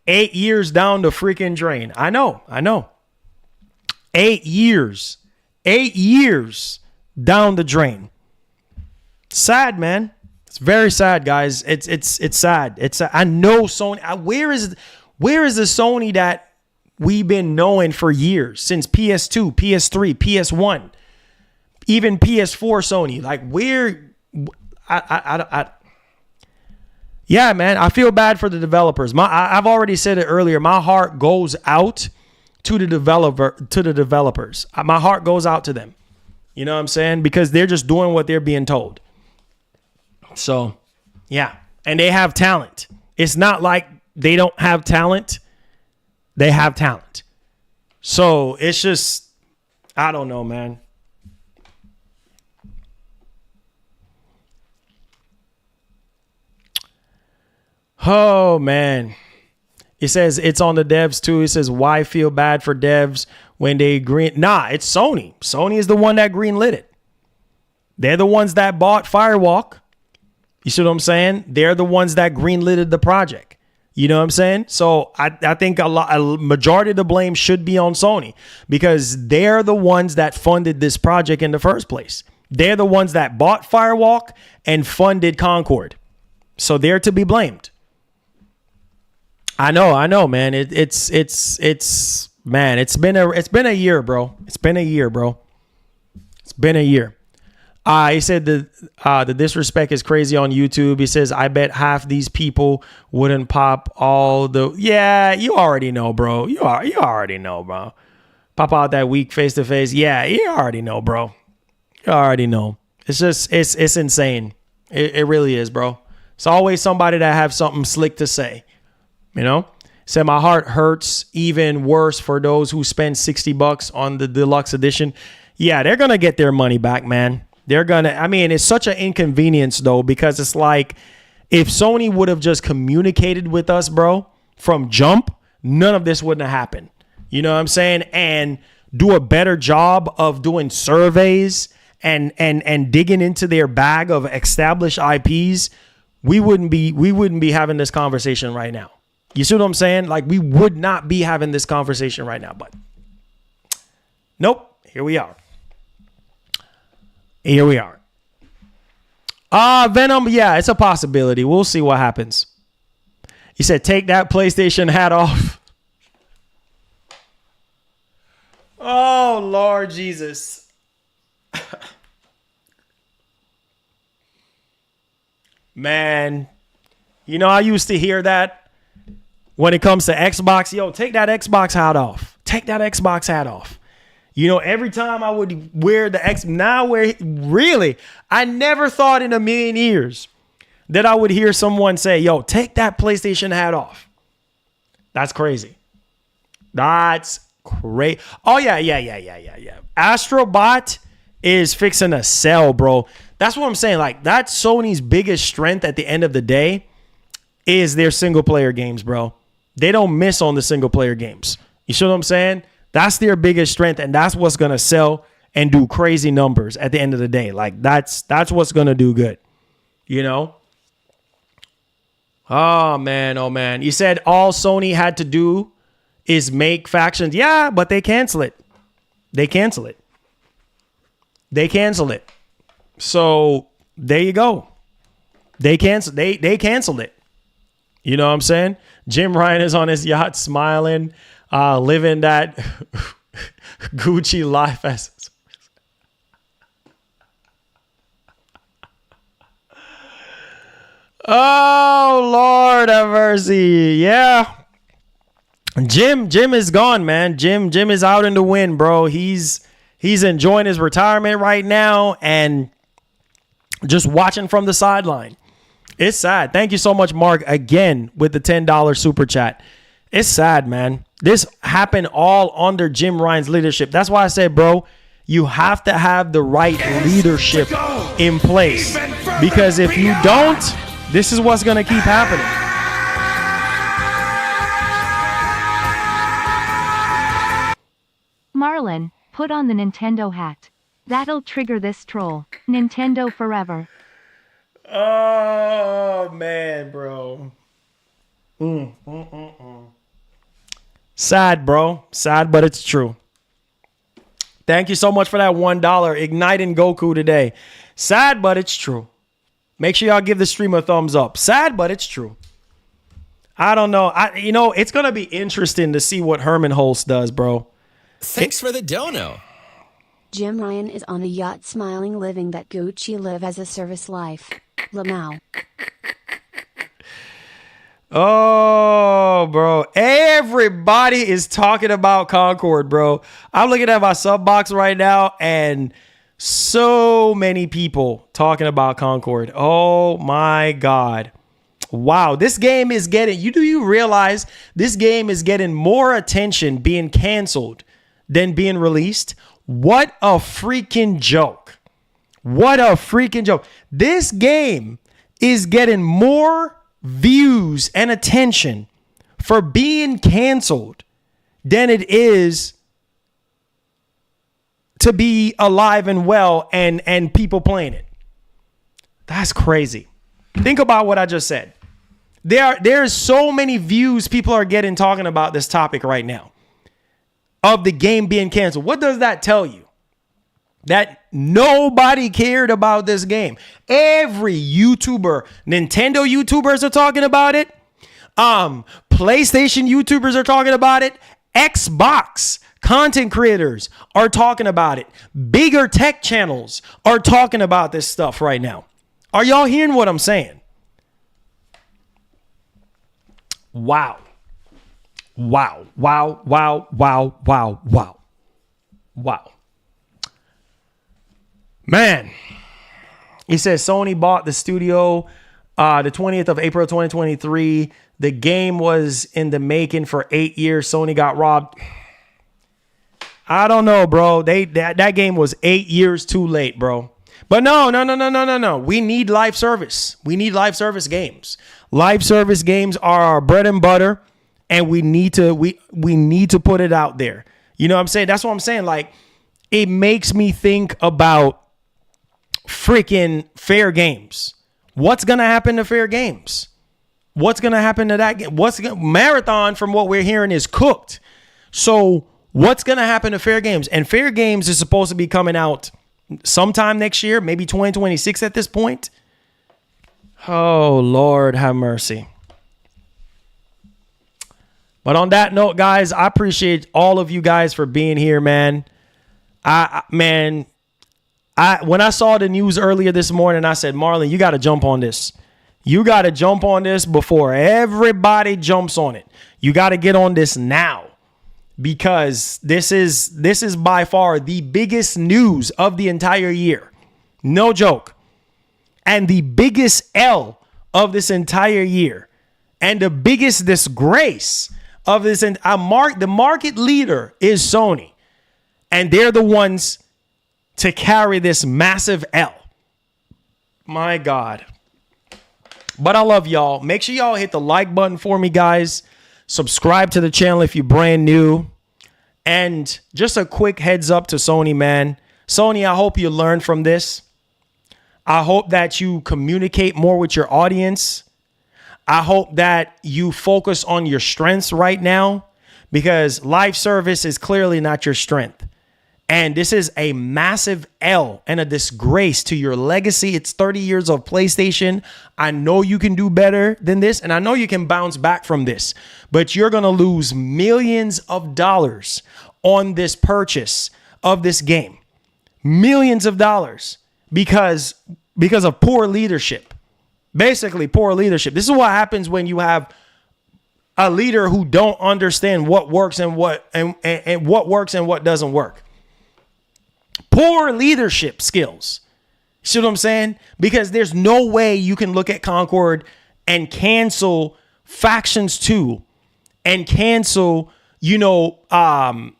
8 years down the freaking drain. I know. 8 years. 8 years down the drain. Sad, man. It's very sad, guys. It's sad. I know Sony. Where is the Sony that we've been knowing for years, since PS2, PS3, PS1, even PS4 Sony? Like, where? Yeah, man. I feel bad for the developers. I've already said it earlier. My heart goes out to the developers. My heart goes out to them. You know what I'm saying? Because they're just doing what they're being told. So, yeah. And they have talent. It's not like they don't have talent. They have talent. So, it's just, I don't know, man. Oh, man. It says it's on the devs, too. It says, why feel bad for devs when they green? Nah, it's Sony. Sony is the one that greenlit it. They're the ones that bought Firewalk. You see what I'm saying? They're the ones that greenlit the project. You know what I'm saying? So I think a majority of the blame should be on Sony because they're the ones that funded this project in the first place. They're the ones that bought Firewalk and funded Concord. So they're to be blamed. I know, man. It's been a year, bro. It's been a year. He said the disrespect is crazy on YouTube. He says, I bet half these people wouldn't pop all the... Yeah, you already know, bro. You already know, bro. Pop out that weak face-to-face. Yeah, you already know, bro. You already know. It's just, it's insane. It really is, bro. It's always somebody that have something slick to say. You know? Said my heart hurts even worse for those who spend $60 on the deluxe edition. Yeah, they're going to get their money back, man. They're going to, I mean, it's such an inconvenience though, because it's like if Sony would have just communicated with us, bro, from jump, none of this wouldn't have happened. You know what I'm saying? And do a better job of doing surveys and digging into their bag of established IPs, we wouldn't be having this conversation right now. You see what I'm saying? Like we would not be having this conversation right now, but nope, here we are. Here we are. Venom, yeah, it's a possibility. We'll see what happens. He said, take that PlayStation hat off. Oh, Lord Jesus. Man, you know, I used to hear that when it comes to Xbox. Yo, take that Xbox hat off. Take that Xbox hat off. You know, every time I would wear the X, now where really, I never thought in a million years that I would hear someone say, yo, take that PlayStation hat off. That's crazy. That's crazy. Oh, yeah. Astrobot is fixing a sell, bro. That's what I'm saying. Like, that's Sony's biggest strength at the end of the day is their single player games, bro. They don't miss on the single player games. You see what I'm saying? That's their biggest strength, and that's what's going to sell and do crazy numbers at the end of the day. Like, that's what's going to do good, you know? Oh, man. You said all Sony had to do is make factions. Yeah, but they cancel it. They cancel it. So, there you go. They canceled it. You know what I'm saying? Jim Ryan is on his yacht smiling. Living that Gucci life as oh Lord have mercy. Yeah. Jim is gone, man. Jim is out in the wind, bro. He's enjoying his retirement right now and just watching from the sideline. It's sad. Thank you so much, Mark, again with the $10 super chat. It's sad, man. This happened all under Jim Ryan's leadership. That's why I said, bro, you have to have the right leadership in place. Because if you don't, this is what's going to keep happening. Marlon, put on the Nintendo hat. That'll trigger this troll. Nintendo forever. Oh, man, bro. Sad, bro. Sad, but it's true. Thank you so much for that $1 igniting Goku today. Sad, but it's true. Make sure y'all give the stream a thumbs up. Sad, but it's true. I don't know. It's going to be interesting to see what Herman Holst does, bro. Thanks for the dono. Jim Ryan is on a yacht smiling, living that Gucci live as a service life. Lamau. Oh, bro. Everybody is talking about Concord, bro. I'm looking at my sub box right now and so many people talking about Concord. Oh my God. Wow. This game is getting, do you realize this game is getting more attention being canceled than being released? What a freaking joke. What a freaking joke. This game is getting more views and attention for being canceled than it is to be alive and well and people playing it. That's crazy. Think about what I just said. There's so many views people are getting talking about this topic right now of the game being canceled. What does that tell you? That nobody cared about this game. Every YouTuber, Nintendo YouTubers are talking about it. PlayStation YouTubers are talking about it. Xbox Content creators are talking about it. Bigger tech channels are talking about this stuff right now. Are y'all hearing what I'm saying? Wow. Wow. Wow. Wow. Wow. Wow. Wow. Wow. Man. He says Sony bought the studio the 20th of April 2023. The game was in the making for 8 years. Sony got robbed. I don't know, bro. That game was 8 years too late, bro. But no. We need live service. We need live service games. Live service games are our bread and butter, and we need to put it out there. You know what I'm saying? That's what I'm saying. Like, it makes me think about freaking fair games. What's gonna happen to fair games? What's gonna happen to that game? Marathon, from what we're hearing, is cooked. So what's gonna happen to fair games? And fair games is supposed to be coming out sometime next year, maybe 2026 at this point. Oh, Lord have mercy. But on that note, guys, I appreciate all of you guys for being here, man. When I saw the news earlier this morning, I said, Marlon, you got to jump on this. You got to jump on this before everybody jumps on it. You got to get on this now, because this is by far the biggest news of the entire year. No joke. And the biggest L of this entire year, and the biggest disgrace of this. And the market leader is Sony, and they're the ones to carry this massive L. My God. But I love y'all. Make sure y'all hit the like button for me, guys. Subscribe to the channel if you're brand new. And just a quick heads up to Sony, man. Sony, I hope you learn from this. I hope that you communicate more with your audience. I hope that you focus on your strengths right now, because live service is clearly not your strength. And this is a massive L and a disgrace to your legacy. It's 30 years of PlayStation. I know you can do better than this, and I know you can bounce back from this, but you're going to lose millions of dollars on this purchase of this game. Millions of dollars because of poor leadership. Basically, poor leadership. This is what happens when you have a leader who don't understand what works and what works and what doesn't work. Poor leadership skills. See what I'm saying? Because there's no way you can look at Concord and cancel Factions 2 and cancel,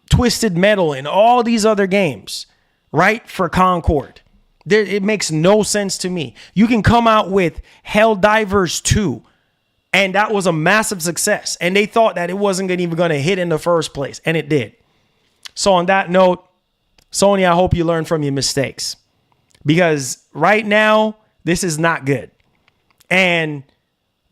Twisted Metal and all these other games, right? For Concord. It makes no sense to me. You can come out with Helldivers 2, and that was a massive success. And they thought that it wasn't even going to hit in the first place, and it did. So on that note, Sony, I hope you learn from your mistakes, because right now, this is not good. And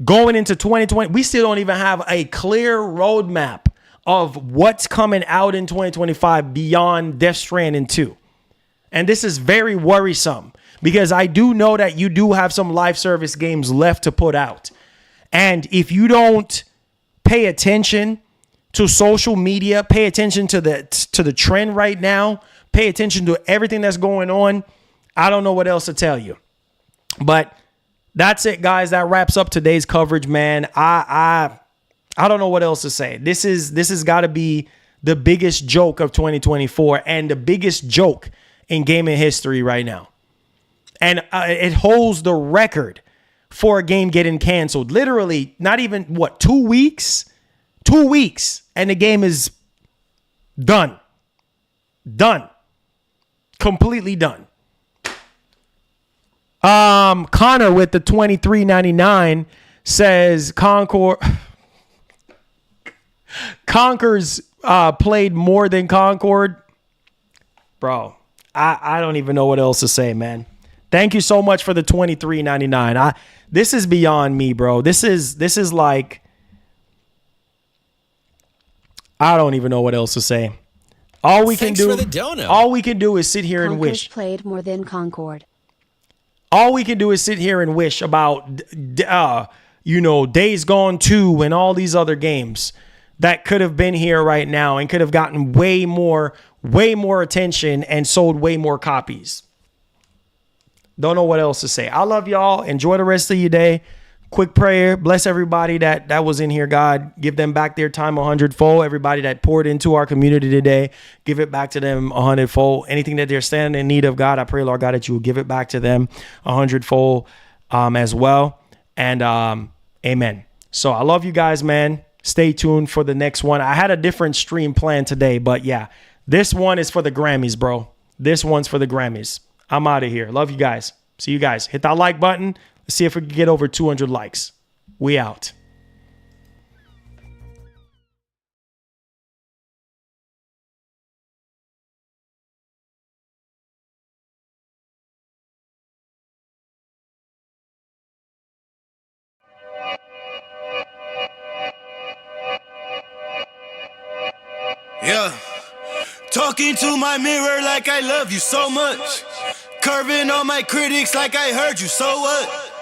going into 2020, we still don't even have a clear roadmap of what's coming out in 2025 beyond Death Stranding 2. And this is very worrisome, because I do know that you do have some live service games left to put out. And if you don't pay attention to social media, pay attention to the trend right now, pay attention to everything that's going on, I don't know what else to tell you. But that's it, guys. That wraps up today's coverage, man. I don't know what else to say. This has got to be the biggest joke of 2024 and the biggest joke in gaming history right now. And it holds the record for a game getting canceled. Literally, not even, 2 weeks? 2 weeks, and the game is done. Done. Completely done. Connor with the $23.99 says Conker's played more than Concord. Bro, I don't even know what else to say, man. Thank you so much for the $23.99. This is beyond me, bro. This is like, I don't even know what else to say. All we can do is sit here and wish. Played more than Concord. All we can do is sit here and wish about, Days Gone 2 and all these other games that could have been here right now and could have gotten way more attention and sold way more copies. Don't know what else to say. I love y'all. Enjoy the rest of your day. Quick prayer. Bless everybody that was in here, God. Give them back their time 100-fold. Everybody that poured into our community today, give it back to them 100-fold. Anything that they're standing in need of, God, I pray, Lord God, that you will give it back to them 100-fold as well. And amen. So I love you guys, man. Stay tuned for the next one. I had a different stream planned today, but yeah, this one is for the Grammys, bro. This one's for the Grammys. I'm out of here. Love you guys. See you guys. Hit that like button. Let's see if we can get over 200 likes. We out. Yeah. Talking to my mirror like I love you so much. Curving on my critics like I heard you, so what?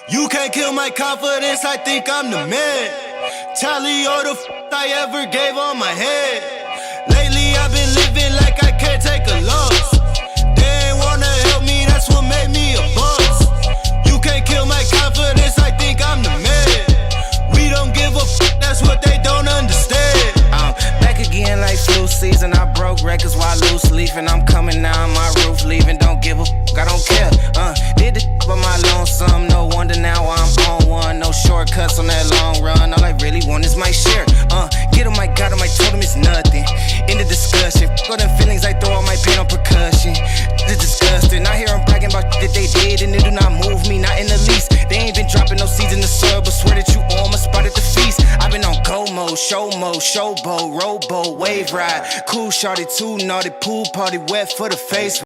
You can't kill my confidence, I think I'm the man. Tally all the I ever gave on my head. Lately I've been living like I can't take a loss. They ain't wanna help me, that's what made me a boss. You can't kill my confidence, I think I'm the man. We don't give a that's what they don't understand. I'm back again like flu season. I broke records while loose leafing. I'm coming down my roof, leaving. Don't give a I don't care. Did the by my lonesome. No wonder now I'm on one. No shortcuts on that long run. All I really want is my share. Get on my God, I told him it's nothing. In the discussion, all them feelings I throw all my pain on percussion. It's disgusting. I hear them bragging about that they did, and it do not move me, not in the least. They ain't been dropping no seeds in the soil, but swear that you on my spot at the feast. I've been on go mode, showboat, rowboat, wave ride. Cool shorty, too naughty, pool party, wet for the face.